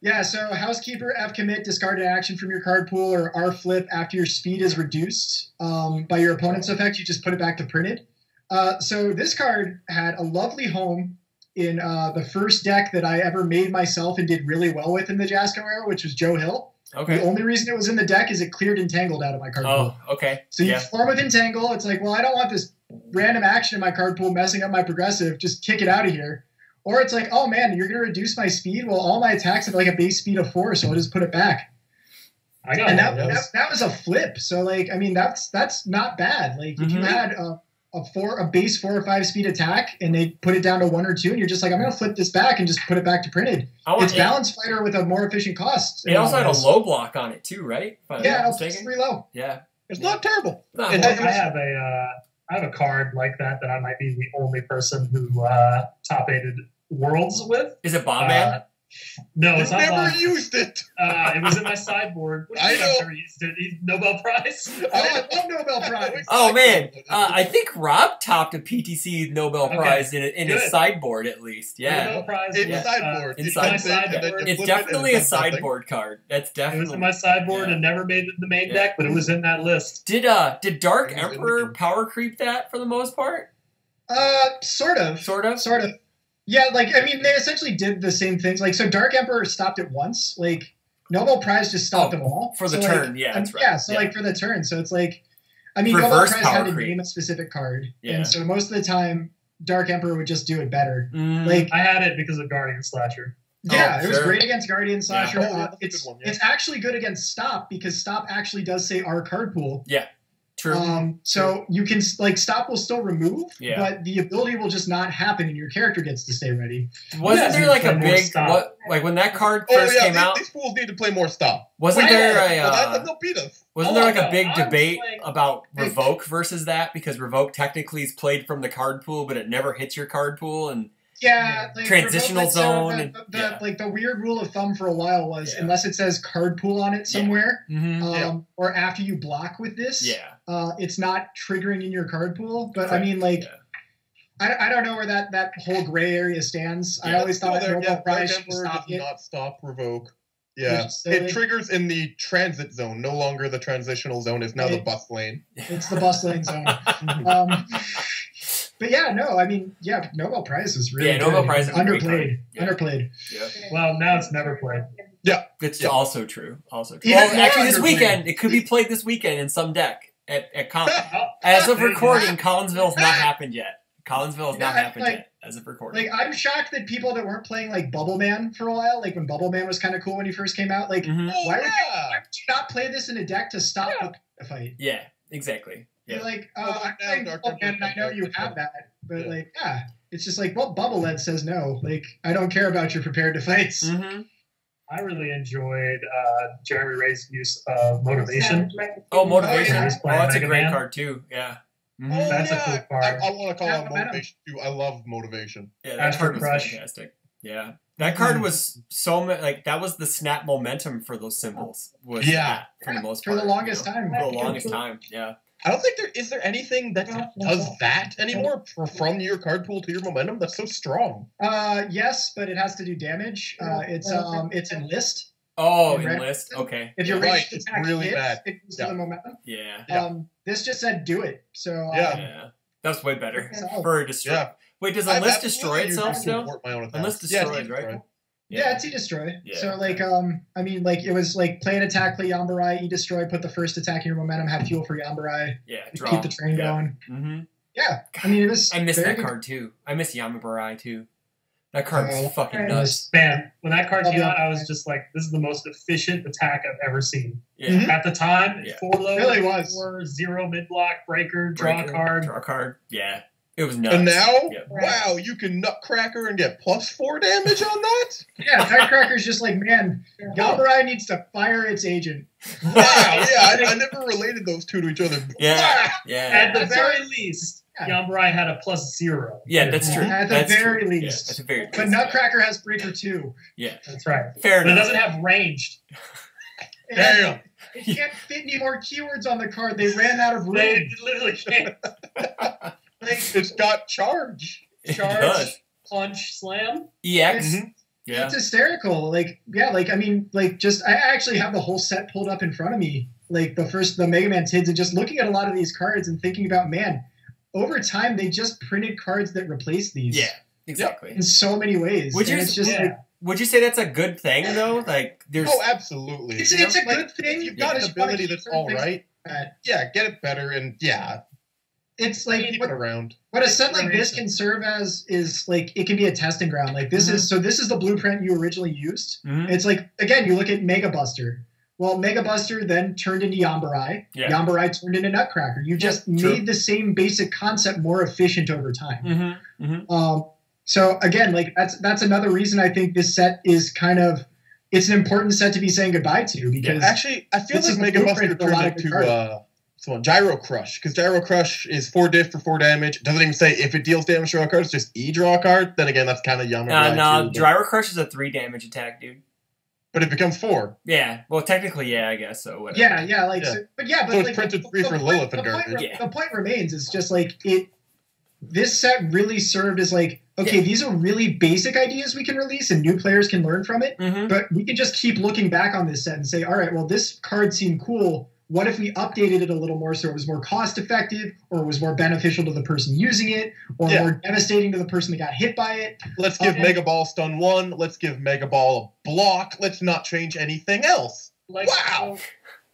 Yeah, so Housekeeper, F commit, discard an action from your card pool, or R flip after your speed is reduced by your opponent's effect, you just put it back to printed. So this card had a lovely home in the first deck that I ever made myself and did really well with in the Jasco era, which was Joe Hill. Okay. The only reason it was in the deck is it cleared Entangled out of my card pool. Oh, okay. So you form with Entangle. It's like, well, I don't want this random action in my card pool messing up my progressive. Just kick it out of here. Or it's like, oh man, you're going to reduce my speed? Well, all my attacks have like a base speed of 4, so I'll just put it back. That was a flip. So like, I mean, that's not bad. Like if you had a base 4 or 5 speed attack and they put it down to 1 or 2, and you're just like, I'm going to flip this back and just put it back to printed. It's Balance Fighter with a more efficient cost. It also had a low block on it too, right? Yeah, it's 3 low. Yeah. It's not terrible. I have a card like that I might be the only person who top-aided Worlds with. Is it Bomb Man? No, it's not. Never used it. It was in my sideboard. I know. I've never used it. Nobel Prize. I love Nobel Prize. Oh man, I think Rob topped a PTC Nobel Prize in his sideboard at least. Yeah, Nobel Prize in sideboard. It's definitely a sideboard card. That's definitely. It was in my sideboard and never made it in the main deck, but it was in that list. Did Dark Emperor power creep that for the most part? Sort of. Yeah, like, I mean, they essentially did the same things. Like, so Dark Emperor stopped it once. Like, Nobel Prize just stopped them all. For the turn, yeah, that's right. Yeah, so, like, for the turn. So it's like, I mean, Nobel Prize had to name a specific card. Yeah. And so most of the time, Dark Emperor would just do it better. Like, I had it because of Guardian Slasher. Yeah, it was great against Guardian Slasher. Yeah. It's actually good against Stop, because Stop actually does say our card pool. Yeah. True. So you can, like, Stop will still remove, but the ability will just not happen and your character gets to stay ready. Wasn't there like a big, like when that card first came out? These fools need to play more Stop. Wasn't there they'll beat us. Wasn't there like a big debate about Revoke versus that? Because Revoke technically is played from the card pool, but it never hits your card pool, and like transitional zone. Like the weird rule of thumb for a while was unless it says card pool on it somewhere, or after you block with this, it's not triggering in your card pool. But I mean, like, I don't know where that whole gray area stands. I always thought Nobel Prize should stop it. Not stop Revoke. Yeah, it triggers in the transit zone, no longer the transitional zone. It's now the bus lane. It's the bus lane zone. But yeah, no, I mean, Nobel Prize is really Nobel Prize is underplayed. Yeah. Well, now it's never played. Yeah, it's also true. Well, actually, this weekend it could be played this weekend in some deck at Collinsville. As of recording, Collinsville's not happened yet. Collinsville's not happened yet. As of recording, like, I'm shocked that people that weren't playing like Bubble Man for a while, like when Bubble Man was kind of cool when he first came out, like why would you not play this in a deck to stop the fight? Yeah, exactly. Yeah. You're like, I'm playing Bubble Man, and I know you have that, but like, it's just like, well, Bubble Lead says no. Like, I don't care about your prepared to fights. I really enjoyed Jeremy Ray's use of Motivation. Motivation! That's a great card too. Yeah. That's a cool card. I want to call out Motivation too. I love Motivation. Yeah, that card was fantastic. Yeah. That card was like, that was the snap momentum for those symbols. For the most part. For the longest time. For the longest time, yeah. I don't think is there anything that does that anymore from your card pool to your momentum. That's so strong. Yes, but it has to do damage. It's Enlist. Oh, Enlist. Okay. If your ranged attack really hits, bad. it goes to the momentum. Yeah. This just said do it. So that's way better for a destroy. Yeah. Wait, does Enlist destroy itself still? Enlist destroys, right? Yeah, it's E-Destroy. Yeah. So, like, I mean, like, it was like play an attack, play Yambarai, E-Destroy, put the first attack in your momentum, have fuel for Yambarai. Yeah, keep the train going. Yeah, I mean, it was. I miss that card too. I miss Yambarai too. That card was fucking nuts. Man, when that card came out, I was just like, this is the most efficient attack I've ever seen. Yeah. At the time, 4 low, really was. 4-0 mid block, breaker, draw a card. Draw a card. Yeah. It was nuts. And now, Yep. wow, you can Nutcracker and get +4 damage on that? Yeah, Nutcracker's just like, man, Yambarai needs to fire its agent. Wow, yeah, I never related those two to each other. Yeah, Wow. yeah. At the very least, Yambarai had a +0. Yeah, that's true. At the That's very true. least. Yeah, at the very least. But Nutcracker has Breaker 2. Yeah, That's right. fair But it enough. doesn't have ranged. Damn. It can't fit any more keywords on the card. They ran out of room. They literally can't. It's got charge. It Charge, does. punch, slam. EX. It's- Yeah. It's hysterical. Like, yeah, like, I mean, like, just, I actually have the whole set pulled up in front of me. Like, the Mega Man TIDs, and just looking at a lot of these cards and thinking about, man, over time, they just printed cards that replace these. Yeah, exactly. In so many ways. Would you, And it's just like, would you say that's a good thing, though? Like, there's... Oh, absolutely. it's You a know, like, good thing. If you've got an ability that's all right, that. yeah, get it better, and yeah, It's like, keep it around. what a set like this can serve as is, like, it can be a testing ground. Like, this is the blueprint you originally used. Mhm. It's like, again, you look at Mega Buster. Well, Mega Buster then turned into Yambarai. Yeah. Yambarai turned into Nutcracker. You just true. made the same basic concept more efficient over time. Mm-hmm. Mm-hmm. So again, like, that's another reason I think this set is kind of, it's an important set to be saying goodbye to, because Actually, I feel This like is the Mega Buster blueprint for a lot turned of into good Gyro Crush, because Gyro Crush is 4 diff for 4 damage. It doesn't even say if it deals damage to a card, it's just draw a card. Then again, that's kind of Yammer. No, Gyro Crush is a 3 damage attack, dude. But it becomes 4. Yeah, well, technically, yeah, I guess so. Whatever. yeah, like, Yeah. So, but yeah, but So it's like, printed 3 for Lilith and garbage. Yeah. The point remains, it's just like, this set really served as like, okay, these are really basic ideas we can release and new players can learn from it, Mm-hmm. but we can just keep looking back on this set and say, all right, well, this card seemed cool. What if we updated it a little more so it was more cost effective, or it was more beneficial to the person using it, or more devastating to the person that got hit by it? Let's give Mega Ball stun 1. Let's give Mega Ball a block. Let's not change anything else. Like, Wow.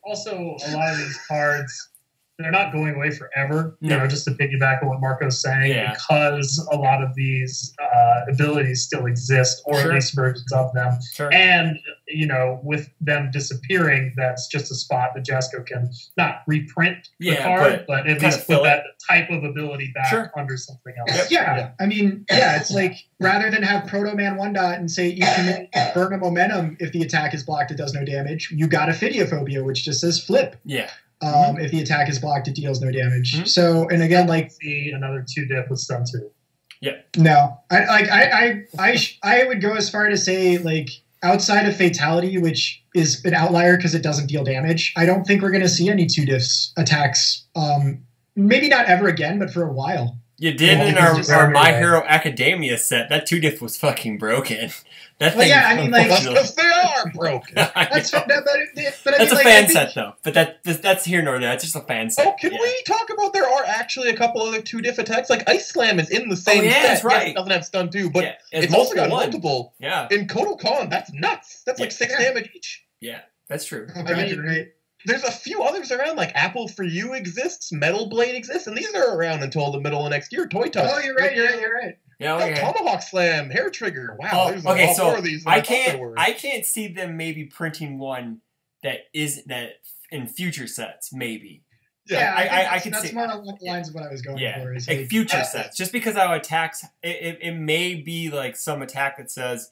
Also, a lot of these cards, they're not going away forever. No. You know, just to piggyback on what Marco's saying, Yeah. because a lot of these abilities still exist, or Sure. at least versions of them. Sure. And, you know, with them disappearing, that's just a spot that Jasco can not reprint the Yeah, card, but at kinda least fill put it. that type of ability back Sure. under something else. Yeah. I mean, it's like, rather than have Proto Man 1-dot and say you can burn a momentum if the attack is blocked, it does no damage, you got a Phidiophobia, which just says flip. Yeah. If the attack is blocked, it deals no damage. Mhm. So, and again, like, See another 2 diff with stun 2. no, I would go as far to say, like, outside of Fatality, which is an outlier because it doesn't deal damage, I don't think we're going to see any 2 diffs attacks. Maybe not ever again, but for a while. You did in it's just our My everywhere. Hero Academia set. That 2 diff was fucking broken. That Well, thing, yeah, I mean, like- That's because they are broken. That's but I mean, That's a like, fan I think- set, though. But that's here nor there. That's just a fan set. Oh, can Yeah. we talk about there are actually a couple other 2 diff attacks? Like Ice Slam is in the same yeah, set. that's right. Yeah, it doesn't have stun 2, but Yeah, it's also got one. multiple. Yeah, In Kotal Khan, that's nuts. That's like Yeah. 6 damage each. yeah, that's true. Oh, I God, mean- you're right. There's a few others around, like Apple for You exists, Metal Blade exists, and these are around until the middle of next year. Toy Touch. Oh, you're right. You're right. Yeah, Oh, okay. Tomahawk Slam, Hair Trigger. Wow, Oh, there's a okay, lot so more of these than I thought there were. can't see them maybe printing one that in future sets, maybe. Yeah, I think can that's see- more along the lines of what I was going Yeah, for. Is like future uh, sets. Just because how attacks, it may be like some attack that says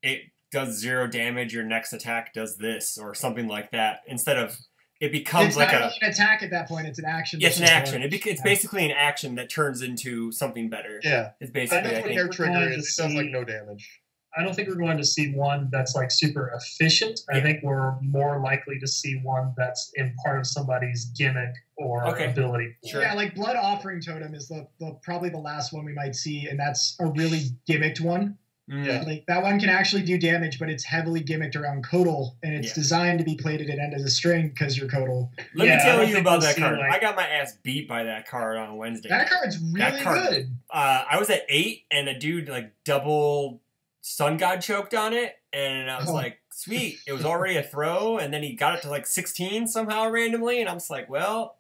it does 0 damage, your next attack does this, or something like that. Instead of, it becomes it's like not a... really an attack at that point. It's an action. Yeah, it's an that's action. just It's basically an action that turns into something better. Yeah, It's I basically, know I what think. Hair Trigger going to is. It does see- like no damage. I don't think we're going to see one that's like super efficient. I Yeah. think we're more likely to see one that's in part of somebody's gimmick or Okay. ability. Sure. Yeah, like Blood Offering Totem is the probably the last one we might see, and that's a really gimmicked one. Yeah. Like that one can actually do damage, but it's heavily gimmicked around Codal, and it's Yeah. designed to be played at an end of the string because you're Codal. Let Yeah, me I tell don't you think about we'll that see, card. like- I got my ass beat by that card on Wednesday. That card's really That card- good. I was at 8, and a dude like double Sun God choked on it, and I was Oh. like, sweet. It was already a throw, and then he got it to like 16 somehow randomly, and I was like, well,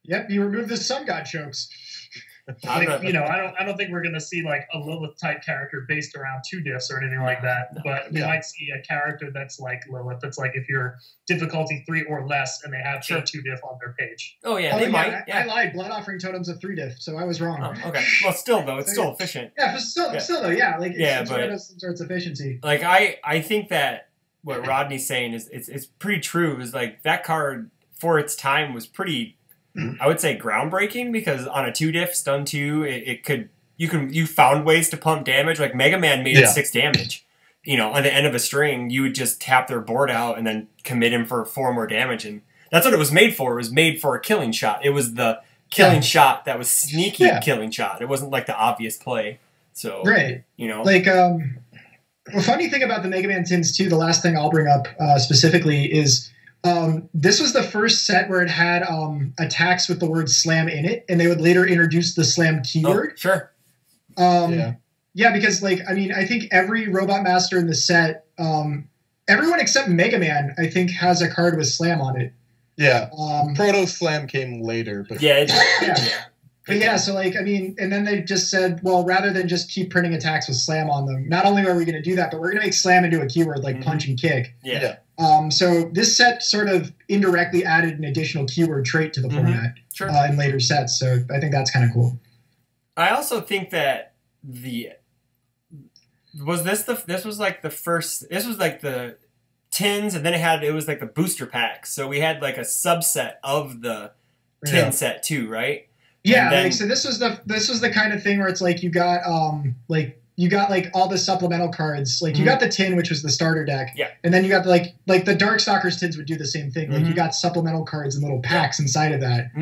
Yep, you removed the Sun God chokes. Like, you know, I don't think we're gonna see like a Lilith type character based around 2 diffs or anything like that. But we might see a character that's like Lilith. That's like if you're difficulty 3 or less, and they have a 2 diff on their page. Oh yeah, they might. I lied. Blood Offering Totem's a 3 diff, so I was wrong. Oh, okay. Well, still though, it's still efficient. Yeah, but still though, yeah, like but some sort of efficiency. Like I think that what Rodney's saying is it's pretty true. Is like that card for its time was pretty. I would say groundbreaking, because on a 2 diff stun 2, it could you found ways to pump damage. Like Mega Man made it 6 damage. You know, on the end of a string, you would just tap their board out and then commit him for 4 more damage, and that's what it was made for. It was made for a killing shot. It was the killing shot that was sneaky killing shot. It wasn't like the obvious play. So you know, like the funny thing about the Mega Man tins too. The last thing I'll bring up specifically is. This was the first set where it had attacks with the word slam in it, and they would later introduce the slam keyword. Oh, sure. Yeah, because like I think every Robot Master in the set, everyone except Mega Man, I think, has a card with slam on it. Yeah. Proto Slam came later, but But yeah, so like and then they just said, well, rather than just keep printing attacks with slam on them, not only are we going to do that, but we're going to make slam into a keyword like punch and kick. Yeah. So this set sort of indirectly added an additional keyword trait to the format in later sets. So I think that's kind of cool. I also think that this was like the tins, and then it was like the booster packs. So we had like a subset of the tin set too, right? Yeah, then, so this was the kind of thing where it's like you got like all the supplemental cards. Like you got the tin, which was the starter deck. Yeah. And then you got like the Darkstalkers tins would do the same thing. Like you got supplemental cards and little packs inside of that.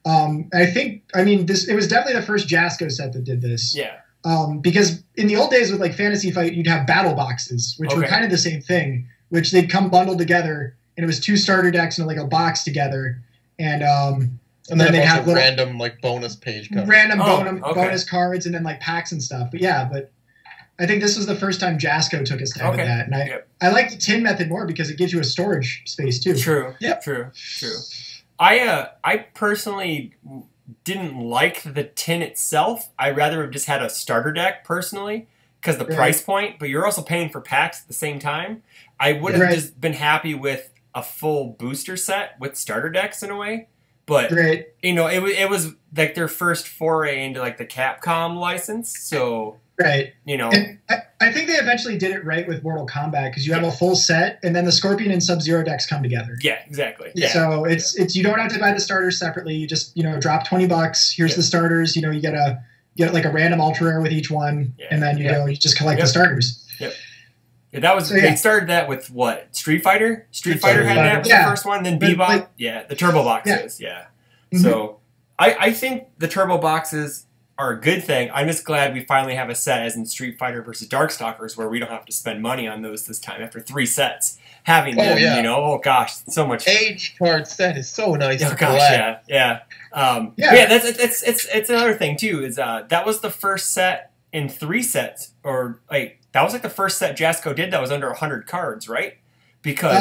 I think it was definitely the first Jasco set that did this. Yeah. Because in the old days with like Fantasy Fight, you'd have battle boxes, which were kind of the same thing, which they'd come bundled together, and it was 2 starter decks in like a box together, and then they have random like bonus page cards. Bonus cards, and then like packs and stuff. But I think this was the first time Jasco took a stab at that, and I like the tin method more because it gives you a storage space too. True. Yep. True. I personally didn't like the tin itself. I'd rather have just had a starter deck personally, because the price point. But you're also paying for packs at the same time. I would have just been happy with a full booster set with starter decks in a way. But you know, it was like their first foray into like the Capcom license, so you know. And I think they eventually did it right with Mortal Kombat, because you have a full set, and then the Scorpion and Sub-Zero decks come together. Yeah, exactly. Yeah. So it's you don't have to buy the starters separately. You just drop $20. Here's the starters. You get like a random ultra rare with each one, and then you just collect the starters. Yep. Yeah, that was they started that with what? Street Fighter? Street Fighter had that was the first one, then Bebop. The turbo boxes. So I think the turbo boxes are a good thing. I'm just glad we finally have a set as in Street Fighter versus Darkstalkers, where we don't have to spend money on those this time after 3 sets. Having them, oh gosh, so much age card set is so nice. Oh gosh, it's another thing too. Is that was the first set in 3 sets, or like that was like the first set Jasco did that was under 100 cards, right? Because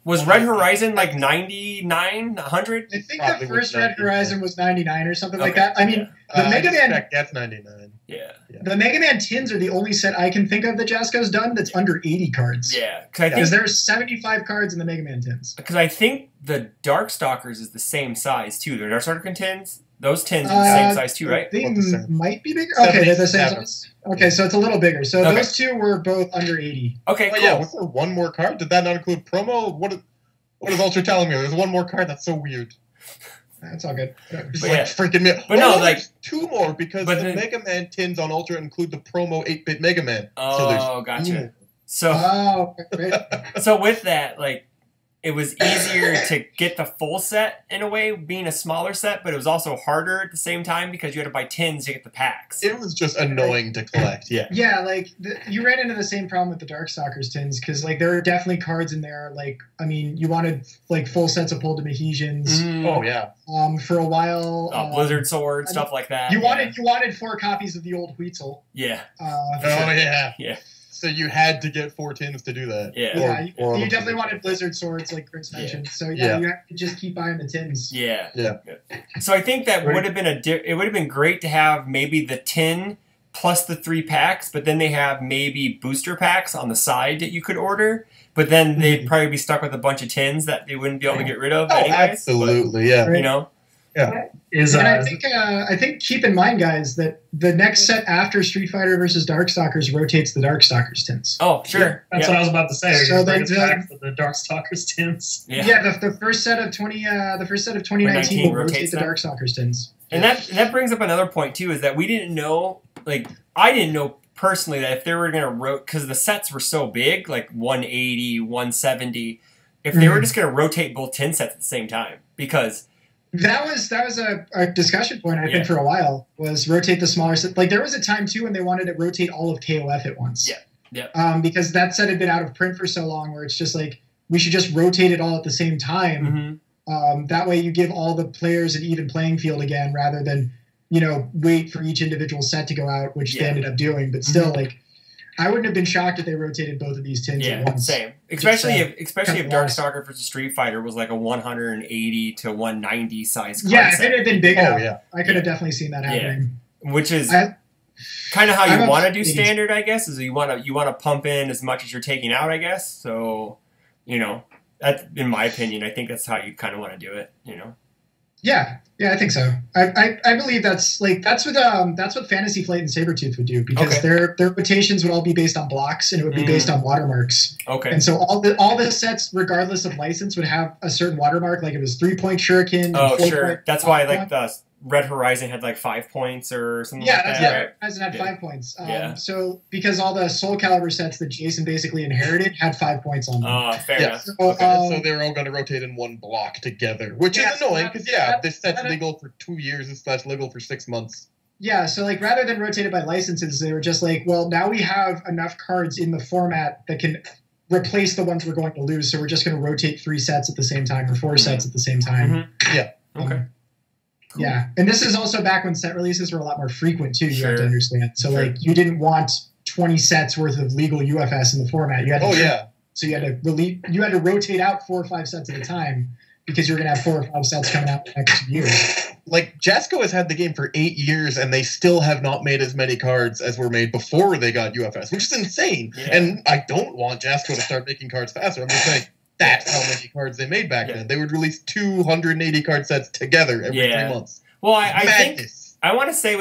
was Red Horizon like 99, 100? I think the first Red Horizon was 99 or something like that. I mean, the Mega Man. That's 99. Yeah. The Mega Man tins are the only set I can think of that Jasco's done that's under 80 cards. Yeah. Because there's 75 cards in the Mega Man tins. Because I think the Darkstalkers is the same size too. The Darkstalker tins, those tins are the same size too, right? They might be bigger. Okay, they're the same size. Okay, so it's a little bigger. So those two were both under 80. Okay, cool. Yeah, was there one more card? Did that not include promo? What is Ultra telling me? There's one more card. That's so weird. That's all good. It's like freaking me. But no, like 2 more because the Mega Man tins on Ultra include the promo 8-bit Mega Man. Oh, gotcha. So with that, like, it was easier to get the full set in a way, being a smaller set, but it was also harder at the same time because you had to buy tins to get the packs. It was just annoying to collect, Yeah, like, you ran into the same problem with the Darkstalkers tins, because, like, there were definitely cards in there, like, I mean, you wanted, like, full sets of Pulled to Mahesians. Oh, yeah. For a while. Blizzard Sword, stuff like that. You wanted 4 copies of the old Huitzel. Yeah. Yeah. So you had to get 4 tins to do that. Yeah. You definitely wanted Blizzard swords, like Chris mentioned. So you have to just keep buying the tins. Yeah. Yeah. So I think that would have been it would have been great to have maybe the tin plus the 3 packs, but then they have maybe booster packs on the side that you could order. But then they'd probably be stuck with a bunch of tins that they wouldn't be able to get rid of. Oh, anyways. absolutely, yeah. You know. Yeah. I think keep in mind, guys, that the next set after Street Fighter versus Darkstalkers rotates the Darkstalkers tins. Oh, sure. That's what I was about to say. So bring us back for the Darkstalkers tins. The first set of 2019 will rotate the Darkstalkers tins. And that brings up another point too, is that we didn't know, like I didn't know personally that if they were going to because the sets were so big, like 180, 170, if they were just going to rotate both tin sets at the same time, because that was a discussion point I think for a while, was rotate the smaller set. Like there was a time too when they wanted to rotate all of KOF at once. Because that set had been out of print for so long, where it's just like we should just rotate it all at the same time. That way you give all the players an even playing field again, rather than wait for each individual set to go out, which they ended up doing. But still, like I wouldn't have been shocked if they rotated both of these tins at once. Same. Especially if Darkstalker versus Street Fighter was like a 180 to 190 size card if set. it had been big enough, I could have definitely seen that happening. Which is kind of how you want to do standard, I guess, is you want to pump in as much as you're taking out, I guess. So, that's, in my opinion, I think that's how you kind of want to do it, Yeah, I think so. I believe that's what Fantasy Flight and Sabretooth would do, because their rotations would all be based on blocks, and it would be based on watermarks. Okay. And so all the sets, regardless of license, would have a certain watermark, like it was 3-point shuriken. Oh, sure. That's why like the Red Horizon had like 5 points or something like that. Yeah, Red Horizon had 5 points. So because all the Soul Calibur sets that Jason basically inherited had 5 points on them. Fair enough. So, so they're all going to rotate in one block together, which is annoying because this set's legal for 2 years. This set's legal for 6 months. Yeah, so like rather than rotated by licenses, they were just like, well, now we have enough cards in the format that can replace the ones we're going to lose, so we're just going to rotate 3 sets at the same time or 4 sets at the same time. Yeah. Okay. Cool. Yeah, and this is also back when set releases were a lot more frequent too. You have to understand. So like you didn't want 20 sets worth of legal UFS in the format. You had to, so you had to rotate out 4 or 5 sets at a time, because you're going to have 4 or 5 sets coming out in the next year. Like Jasco has had the game for 8 years, and they still have not made as many cards as were made before they got UFS, which is insane. Yeah. And I don't want Jasco to start making cards faster. I'm just saying that's how many cards they made back then. They would release 280 card sets together every 3 months. Well, I think I want to say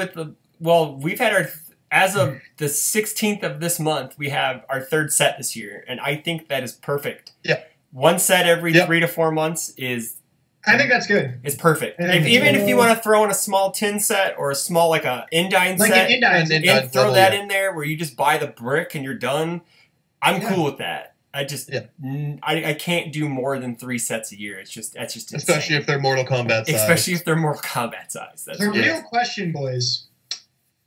we've had as of the 16th of this month, we have our 3rd set this year, and I think that is perfect. Yeah. 1 set every 3 to 4 months I think that's good. It's perfect. Even if you want to throw in a small tin set or a small Indine set, throw that in there where you just buy the brick and you're done. I'm cool with that. I just I can't do more than 3 sets a year. That's just insane. Especially if they're Mortal Kombat size. Especially if they're Mortal Kombat size. The real question, boys,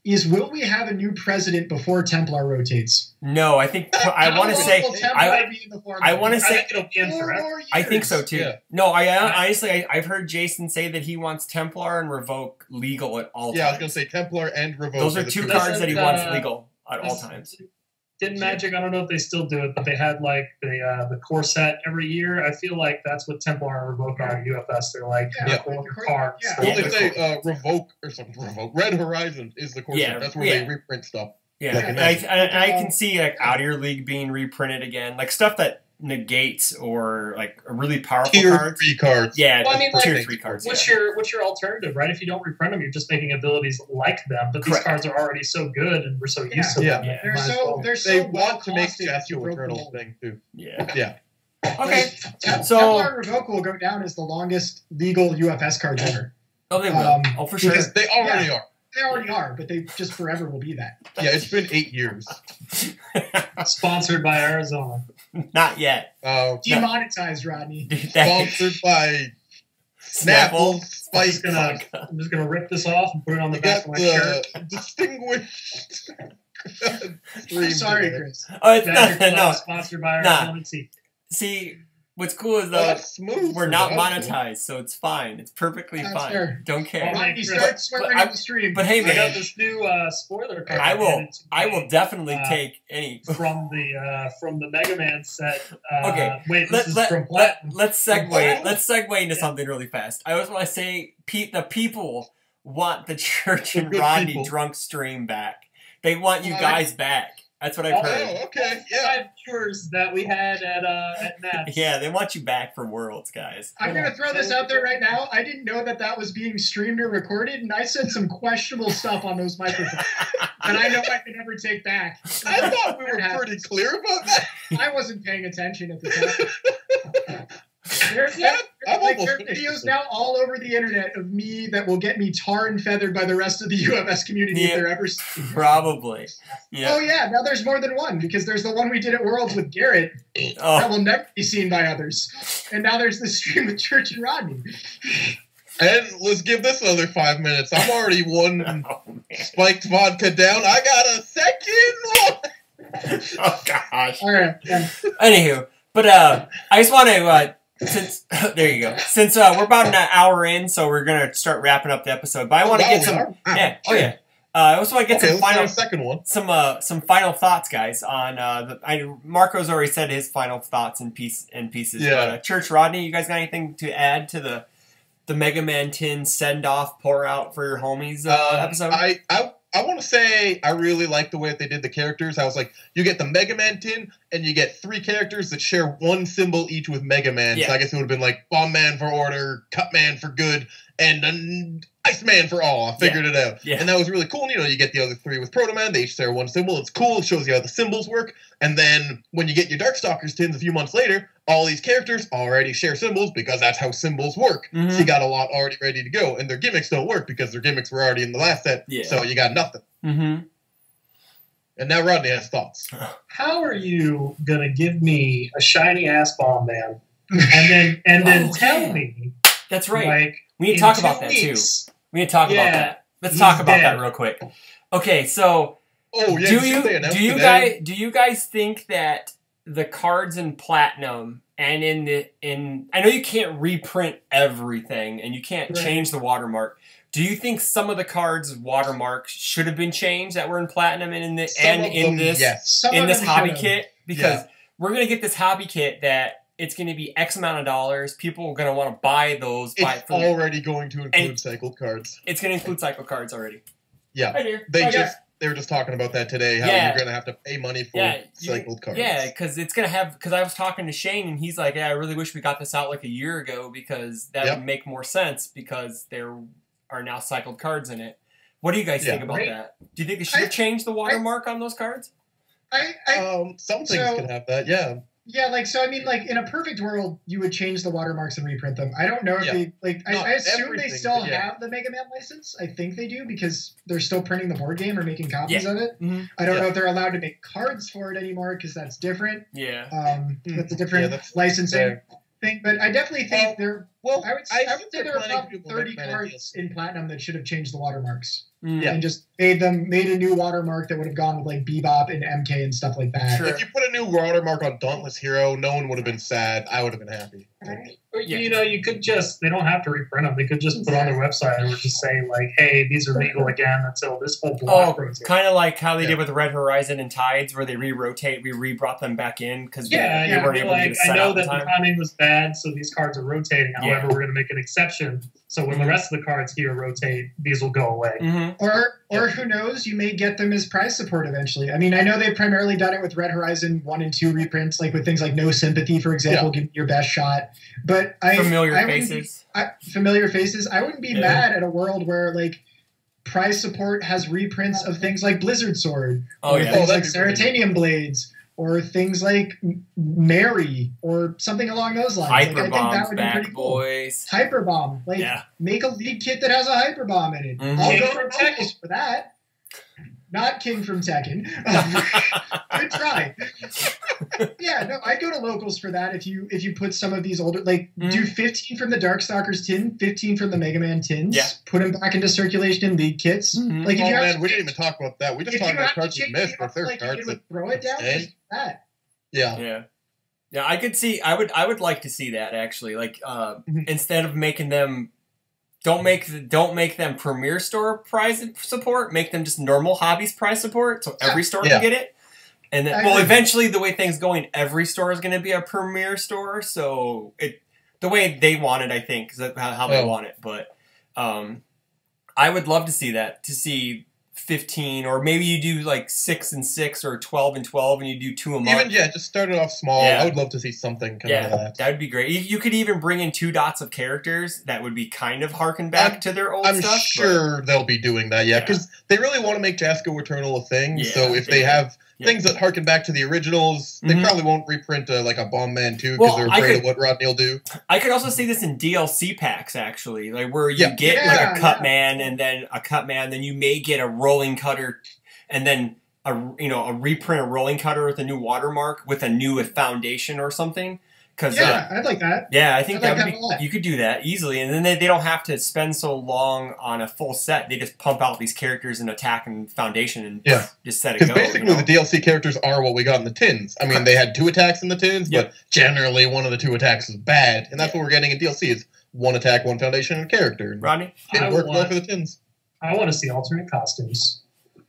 is will we have a new president before Templar rotates? No, I think I want to say I want to say it'll be in forever. I think so too. Yeah. No, honestly I've heard Jason say that he wants Templar and Revoke legal at all times. Yeah, I was going to say Templar and Revoke. Those are 2 cards that he wants legal at all times. Didn't Magic, I don't know if they still do it, but they had like the core set every year. I feel like that's what Templar and Revoke are in UFS. They're like core cards. Yeah. Well, they say Revoke or something. Revoke. Red Horizon is the core set. That's where they reprint stuff. Yeah, I can see like Out of Your League being reprinted again, like stuff that negates or like a really powerful tier cards. 3 cards. Yeah, well, I mean, tier 3 cards. What's your alternative, right? If you don't reprint them, you're just making abilities like them. But these cards are already so good, and we're so used to them. They're so they want to make Jasco Eternal thing too. Yeah. Okay, so Templar and Revoke will go down as the longest legal UFS cards ever. Oh, they will. For sure. Because they already are. They already are, but they just forever will be that. Yeah, it's been 8 years. Sponsored by Arizona. Not yet. Demonetized, Rodney. Sponsored by Snapple. Spike. I'm just gonna rip this off and put it on the back of my shirt. Distinguished. I'm sorry, Chris. Oh, it's no. Sponsored by Arizona. See, What's cool is we're not monetized, so it's fine. It's perfectly fine. Fair. Don't care. Rodney, start swearing on the stream. But hey, man, I got this new spoiler card. I will definitely take any from the Mega Man set. Okay, wait, let's segue into something really fast. I always want to say, the people want the Church and Rodney drunk stream back. They want you guys back. That's what I've heard. Oh, okay. Yeah. 5 viewers that we had at Nats. Yeah, they want you back for Worlds, guys. I'm going to throw this out there right now. I didn't know that was being streamed or recorded, and I said some questionable stuff on those microphones that I know I can never take back. I thought we were pretty clear about that. I wasn't paying attention at the time. There are videos now all over the internet of me that will get me tar and feathered by the rest of the UMS community if they're ever seen. Probably. Yeah. Oh, yeah. Now there's more than one, because there's the one we did at Worlds with Garrett that will never be seen by others. And now there's the stream with Church and Rodney. And let's give this another 5 minutes. I'm already one spiked vodka down. I got a second one. Oh, gosh. All right. Yeah. Anywho, but I just want to... Since there you go. Since we're about an hour in, so we're gonna start wrapping up the episode. But I want to get some. Yeah. Oh yeah. I also want to get some final thoughts, guys. On Marco's already said his final thoughts and pieces. Yeah. But Church, Rodney, you guys got anything to add to the Mega Man 10 send off pour out for your homies episode? I want to say I really like the way that they did the characters. I was like, you get the Mega Man tin, and you get 3 characters that share one symbol each with Mega Man. Yeah. So I guess it would have been like Bomb Man for Order, Cut Man for Good, and Ice Man for All. I figured it out. Yeah. And that was really cool. And, you get the other 3 with Proto Man. They each share one symbol. It's cool. It shows you how the symbols work. And then when you get your Darkstalkers tins a few months later, all these characters already share symbols because that's how symbols work. Mm-hmm. So you got a lot already ready to go. And their gimmicks don't work because their gimmicks were already in the last set. Yeah. So you got nothing. Mm-hmm. And now Rodney has thoughts. How are you going to give me a shiny ass Bomb Man and then tell me... That's right. Like, we need to talk about that, too. We need to talk about that. Let's talk about that real quick. Okay, so... Oh, yeah, do you guys think that the cards in Platinum and I know you can't reprint everything and you can't change the watermark. Do you think some of the cards' watermarks should have been changed that were in Platinum and in this hobby kit? Because we're gonna get this hobby kit that it's gonna be X amount of dollars. People are gonna want to buy those. It's already going to include cycled cards. It's gonna include cycled cards already. Yeah, right they were just talking about that today. How you're gonna have to pay money for cycled cards. Yeah, because it's gonna have. Because I was talking to Shane and he's like, "Yeah, I really wish we got this out like a year ago because that would make more sense because there are now cycled cards in it." What do you guys think about that? Do you think they should have changed the watermark on those cards? Some things could have that. Yeah. Yeah, in a perfect world, you would change the watermarks and reprint them. I don't know if they, I assume they still have the Mega Man license. I think they do because they're still printing the board game or making copies of it. Mm-hmm. I don't know if they're allowed to make cards for it anymore because that's different. Yeah. That's a different licensing thing. But I definitely think I would say there are probably 30 cards in Platinum that should have changed the watermarks. And just made a new watermark that would have gone with like Bebop and MK and stuff like that. Sure. If you put a new watermark on Dauntless Hero, no one would have been sad. I would have been happy. You could just, they don't have to reprint them. They could just put on their website and we're just saying like, hey, these are legal again until this whole block rotates. Kind of like how they did with Red Horizon and Tides where they we brought them back in because we weren't able to get a set I know that the timing was bad, so these cards are rotating. However, we're going to make an exception. So when the rest of the cards here rotate, these will go away. Mm-hmm. Or who knows, you may get them as prize support eventually. I mean, I know they've primarily done it with Red Horizon 1 and 2 reprints, like with things like No Sympathy, for example, give your best shot. But Familiar Faces. I wouldn't be mad at a world where like prize support has reprints of things like Blizzard Sword, or things like Seratanium Blades, or things like Mary, or something along those lines. Hyper Bomb's I think that would be pretty cool. Boys. Hyper Bomb. Make a lead kit that has a Hyper Bomb in it. Mm-hmm. I'll go to Tekken for that. Not King from Tekken. Good try. I'd go to locals for that if you put some of these older, do 15 from the Darkstalkers tin, 15 from the Mega Man tins, put them back into circulation in league kits. Mm-hmm. We didn't even talk about that. We just talked about cards we missed, but there's cards that throw it down. That. Yeah. Yeah, I could see. I would like to see that actually. Like instead of making them, don't make them Premier Store prize support. Make them just normal Hobbies prize support, so every store can get it. And then, well, eventually, the way things going, every store is going to be a Premier Store. So the way they want it, I think, is how they want it. But I would love to see that. To see 15, or maybe you do like 6 and 6 or 12 and 12 and you do 2 a month. Even just start it off small. I would love to see something come out of that. That would be great. You could even bring in 2 dots of characters that would be kind of harken back to their old stuff. I'm sure they'll be doing that, because they really want to make Jasko Eternal a thing. So if they have things that harken back to the originals, they probably won't reprint like a Bomb Man 2 because they're afraid of what Rodney will do. I could also see this in DLC packs, actually, like where you get like a cut man and then a cut man, then you may get a rolling cutter, and then a reprint of rolling cutter with a new watermark with a new foundation or something. I'd like that. Yeah, I think that would be, you could do that easily, and then they don't have to spend so long on a full set. They just pump out these characters and attack and foundation and just set it go. Because basically the DLC characters are what we got in the tins. I mean, they had 2 attacks in the tins, but generally one of the 2 attacks is bad, and that's what we're getting in DLC is 1 attack, 1 foundation, and character. Rodney? It worked well for the tins. I want to see alternate costumes.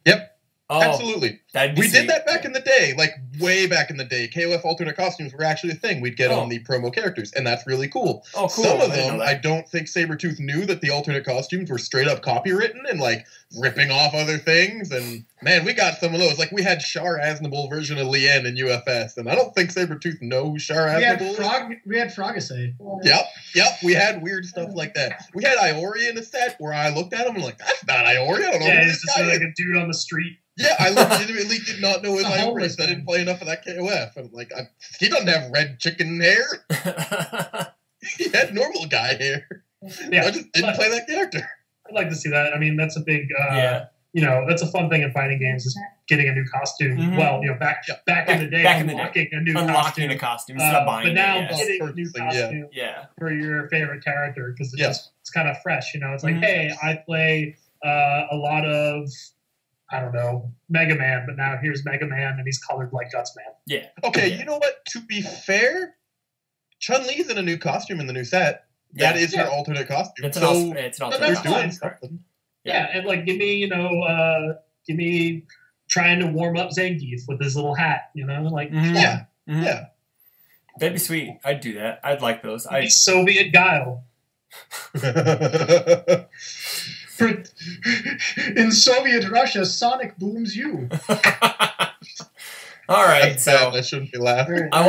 Yep. Oh, absolutely. We did that back in the day, like way back in the day. KOF alternate costumes were actually a thing. We'd get on the promo characters, and that's really cool. Oh, cool. Some of them, I don't think Sabretooth knew that the alternate costumes were straight up copywritten and like ripping off other things. And man, we got some of those. Like we had Char Aznable version of Lien in UFS, and I don't think Sabretooth knows Char Aznable. We had Frogacay. Yep. We had weird stuff like that. We had Iori in a set where I looked at him and like, that's not Iori. I don't know who this guy is. Like a dude on the street. Yeah, I legitimately did not know his Iori. I didn't play enough of that KOF. And like, he doesn't have red chicken hair. He had normal guy hair. Yeah, I just didn't play that character. I'd like to see that. I mean, that's a big, that's a fun thing in fighting games is getting a new costume. Well, back in the day, unlocking a costume instead of buying it. But now getting a new costume for your favorite character because it's kind of fresh. It's like, hey, I play a lot of, I don't know, Mega Man, but now here's Mega Man and he's colored like Guts Man. Yeah. Okay, you know what? To be fair, Chun-Li's in a new costume in the new set. That is her alternate costume. It's an alternate costume. Yeah, and like give me trying to warm up Zangief with his little hat, like yeah. That'd be sweet. I'd do that. I'd like those. Soviet Guile. In Soviet Russia, Sonic booms you. All right, so I shouldn't be laughing. I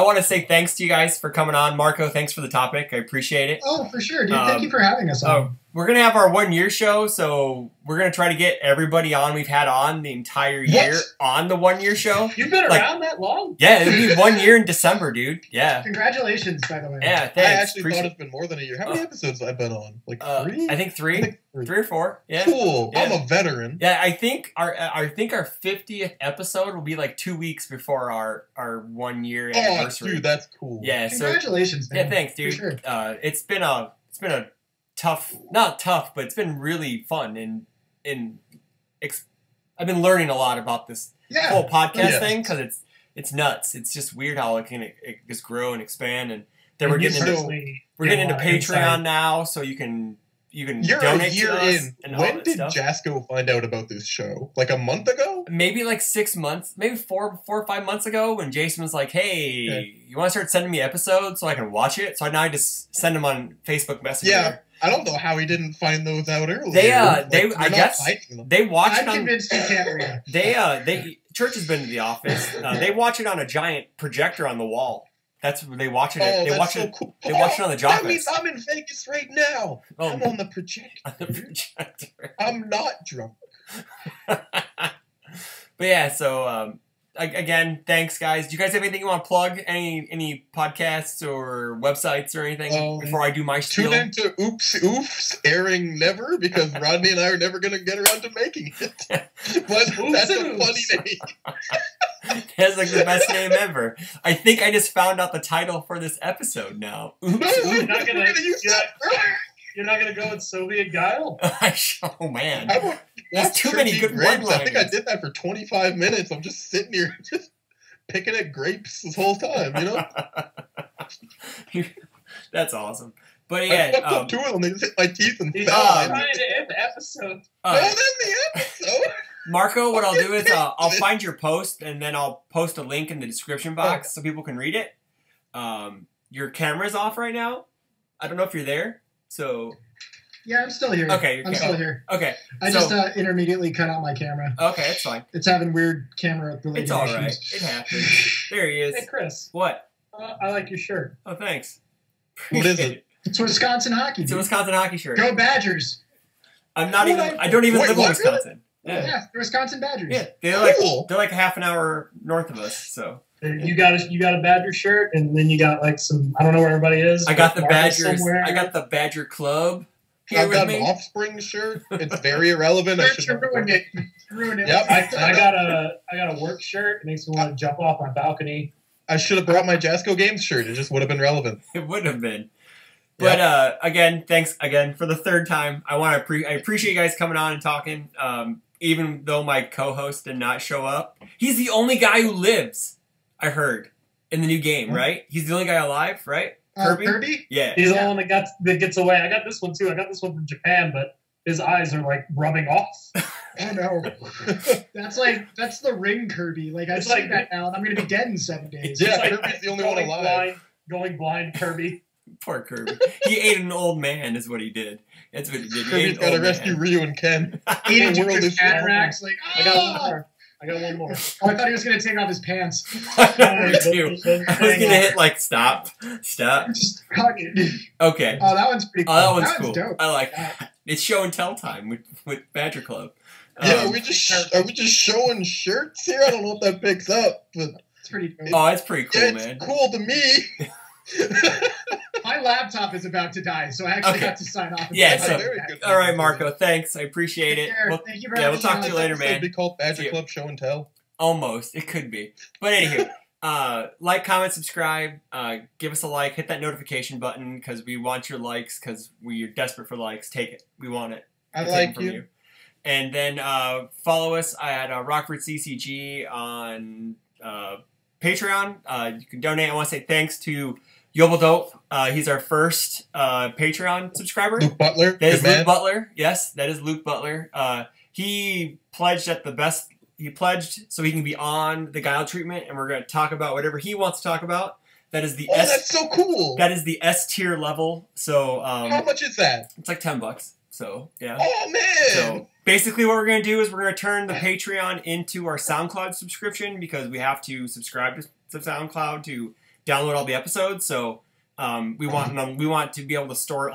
want to say thanks to you guys for coming on. Marco, thanks for the topic. I appreciate it. Oh, for sure, dude. Thank you for having us on. We're going to have our 1 year show, so we're going to try to get everybody on we've had on the entire year on the 1 year show. You've been around that long? Yeah, it'll be 1 year in December, dude. Yeah. Congratulations, by the way. Yeah, thanks. I actually thought it's been more than a year. How many episodes have I been on? Like 3? I think 3. 3 or 4. Yeah. Cool. Yeah. I'm a veteran. Yeah, I think our 50th episode will be like 2 weeks before our 1 year anniversary. Oh, dude, that's cool. Yeah. Congratulations, man. Yeah, thanks, dude. For sure. It's been a tough, not tough, but it's been really fun and I've been learning a lot about this whole podcast thing because it's nuts. It's just weird how it can just grow and expand, and then we're getting into Patreon now, so you can donate to us. And when did Jasko find out about this show? Like a month ago? Maybe like 6 months, maybe 4 or 5 months ago, when Jason was like, "Hey, you want to start sending me episodes so I can watch it?" So now I just send them on Facebook Messenger. Yeah. I don't know how he didn't find those out earlier. I guess they watch it on. I'm convinced he can't read. Church has been to the office. They watch it on a giant projector on the wall. That's where they watch it. They watch it. Cool. They watch it on the job. That means I'm in Vegas right now. I'm on the projector. I'm not drunk. But yeah, so again, thanks, guys. Do you guys have anything you want to plug? Any podcasts or websites or anything before I do my spiel? Tune into Oofs airing never, because Rodney and I are never going to get around to making it. But that's a funny name. That's like the best name ever. I think I just found out the title for this episode now. Oops. You're not going to use that. You're not going to go with Soviet Guile? Oh, man. There's too many good one-liners. I think I did that for 25 minutes. I'm just sitting here just picking at grapes this whole time, you know? That's awesome. But I yeah, fucked up two of them. They just hit my teeth and He's fell. trying to end the episode. Well, then the episode. Marco, what I'll do is I'll find your post and then I'll post a link in the description box so people can read it. Your camera's off right now. I don't know if you're there. So Yeah, I'm still here. Okay, I'm still here. Okay. I just intermediately cut out my camera. Okay, it's fine. It's having weird camera related It's all issues. right. It happens. There he is. Hey, Chris. What? I like your shirt. Oh, thanks. What is it? It's Wisconsin hockey. It's a Wisconsin hockey shirt. Go Badgers. I don't even live in Wisconsin. Really? Yeah, the Wisconsin Badgers. Yeah, they're like half an hour north of us. So you got a Badger shirt, and then you got like some. I don't know where everybody is. I got the Badgers. Somewhere. I got the Badger Club. Here I've with got me. an Offspring shirt. It's very irrelevant. I should ruined it. Ruined it. Yep. I got a work shirt. It makes me want to jump off my balcony. I should have brought my Jasco Games shirt. It just would have been relevant. It would have been. But again, thanks again for the third time. I appreciate you guys coming on and talking. Even though my co-host did not show up, he's the only guy who lives. I heard in the new game, right? He's the only guy alive, right? Kirby? Yeah. He's the one that gets away. I got this one too. I got this one from Japan, but his eyes are like rubbing off. Oh no. That's the ring Kirby. Like I've seen that now, and I'm gonna be dead in 7 days. Yeah, It's Kirby's the only one alive. Going blind, Kirby. Poor Kirby. He ate an old man, is what he did. That's what he did. Kirby's got to rescue Ryu and Ken. Eating The world is cataracts. Like, I got one more. I got one more. Oh, I thought he was gonna take off his pants. Me too. I was gonna hit like stop. Just cut it. Okay. Oh, that one's pretty cool. Oh, that one's cool. Dope. I like that. It's show and tell time with Badger Club. Yeah, are we just showing shirts here? I don't know if that picks up, but it's pretty dope. Oh, it's pretty cool, it's man. cool to me. My laptop is about to die, so I actually got to sign off. Yeah, so, very good. all right, Marco, thanks. I appreciate it. Thank you very we'll much. talk to you later, It'd man. be called Badger Club Show and Tell. Almost. It could be. But anywho, like, comment, subscribe, give us a like, hit that notification button because we want your likes because we're desperate for likes. Take it. We want it. I like you. And then follow us at Rockford CCG on Patreon. You can donate. I want to say thanks to Yobel Dope. He's our first Patreon subscriber. Luke Butler. That is Luke Butler. Yes, that is Luke Butler. He pledged He pledged so he can be on the Guile Treatment, and we're going to talk about whatever he wants to talk about. That is the that's so cool. That is the S tier level. So how much is that? It's like $10. So yeah. Oh man. So basically, what we're going to do is we're going to turn the Patreon into our SoundCloud subscription because we have to subscribe to SoundCloud to download all the episodes. So we want to be able to store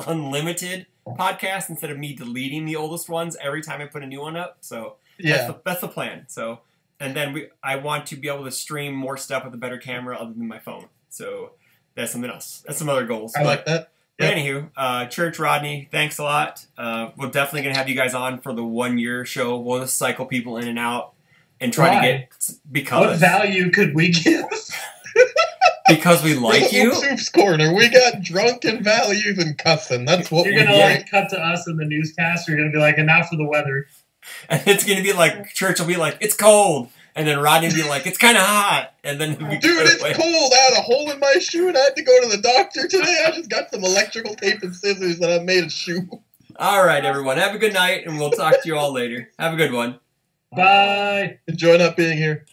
unlimited podcasts instead of me deleting the oldest ones every time I put a new one up. So yeah, that's the plan. So and then I want to be able to stream more stuff with a better camera other than my phone. So that's something else. That's some other goals. I like that. But anywho, Church Rodney, thanks a lot. We're definitely going to have you guys on for the 1 year show. We'll just cycle people in and out and try to get because what value could we give? Because we like you. Soup's Corner. We got drunken values and cussing. That's what you're gonna like cut to us in the newscast. You're gonna be like, and now for the weather. And it's gonna be like Church will be like, it's cold. And then Rodney will be like, it's kind of hot. And then dude, it's cold. I had a hole in my shoe and I had to go to the doctor today. I just got some electrical tape and scissors and I made a shoe. All right, everyone. Have a good night, and we'll talk to you all later. Have a good one. Bye. Enjoy not being here.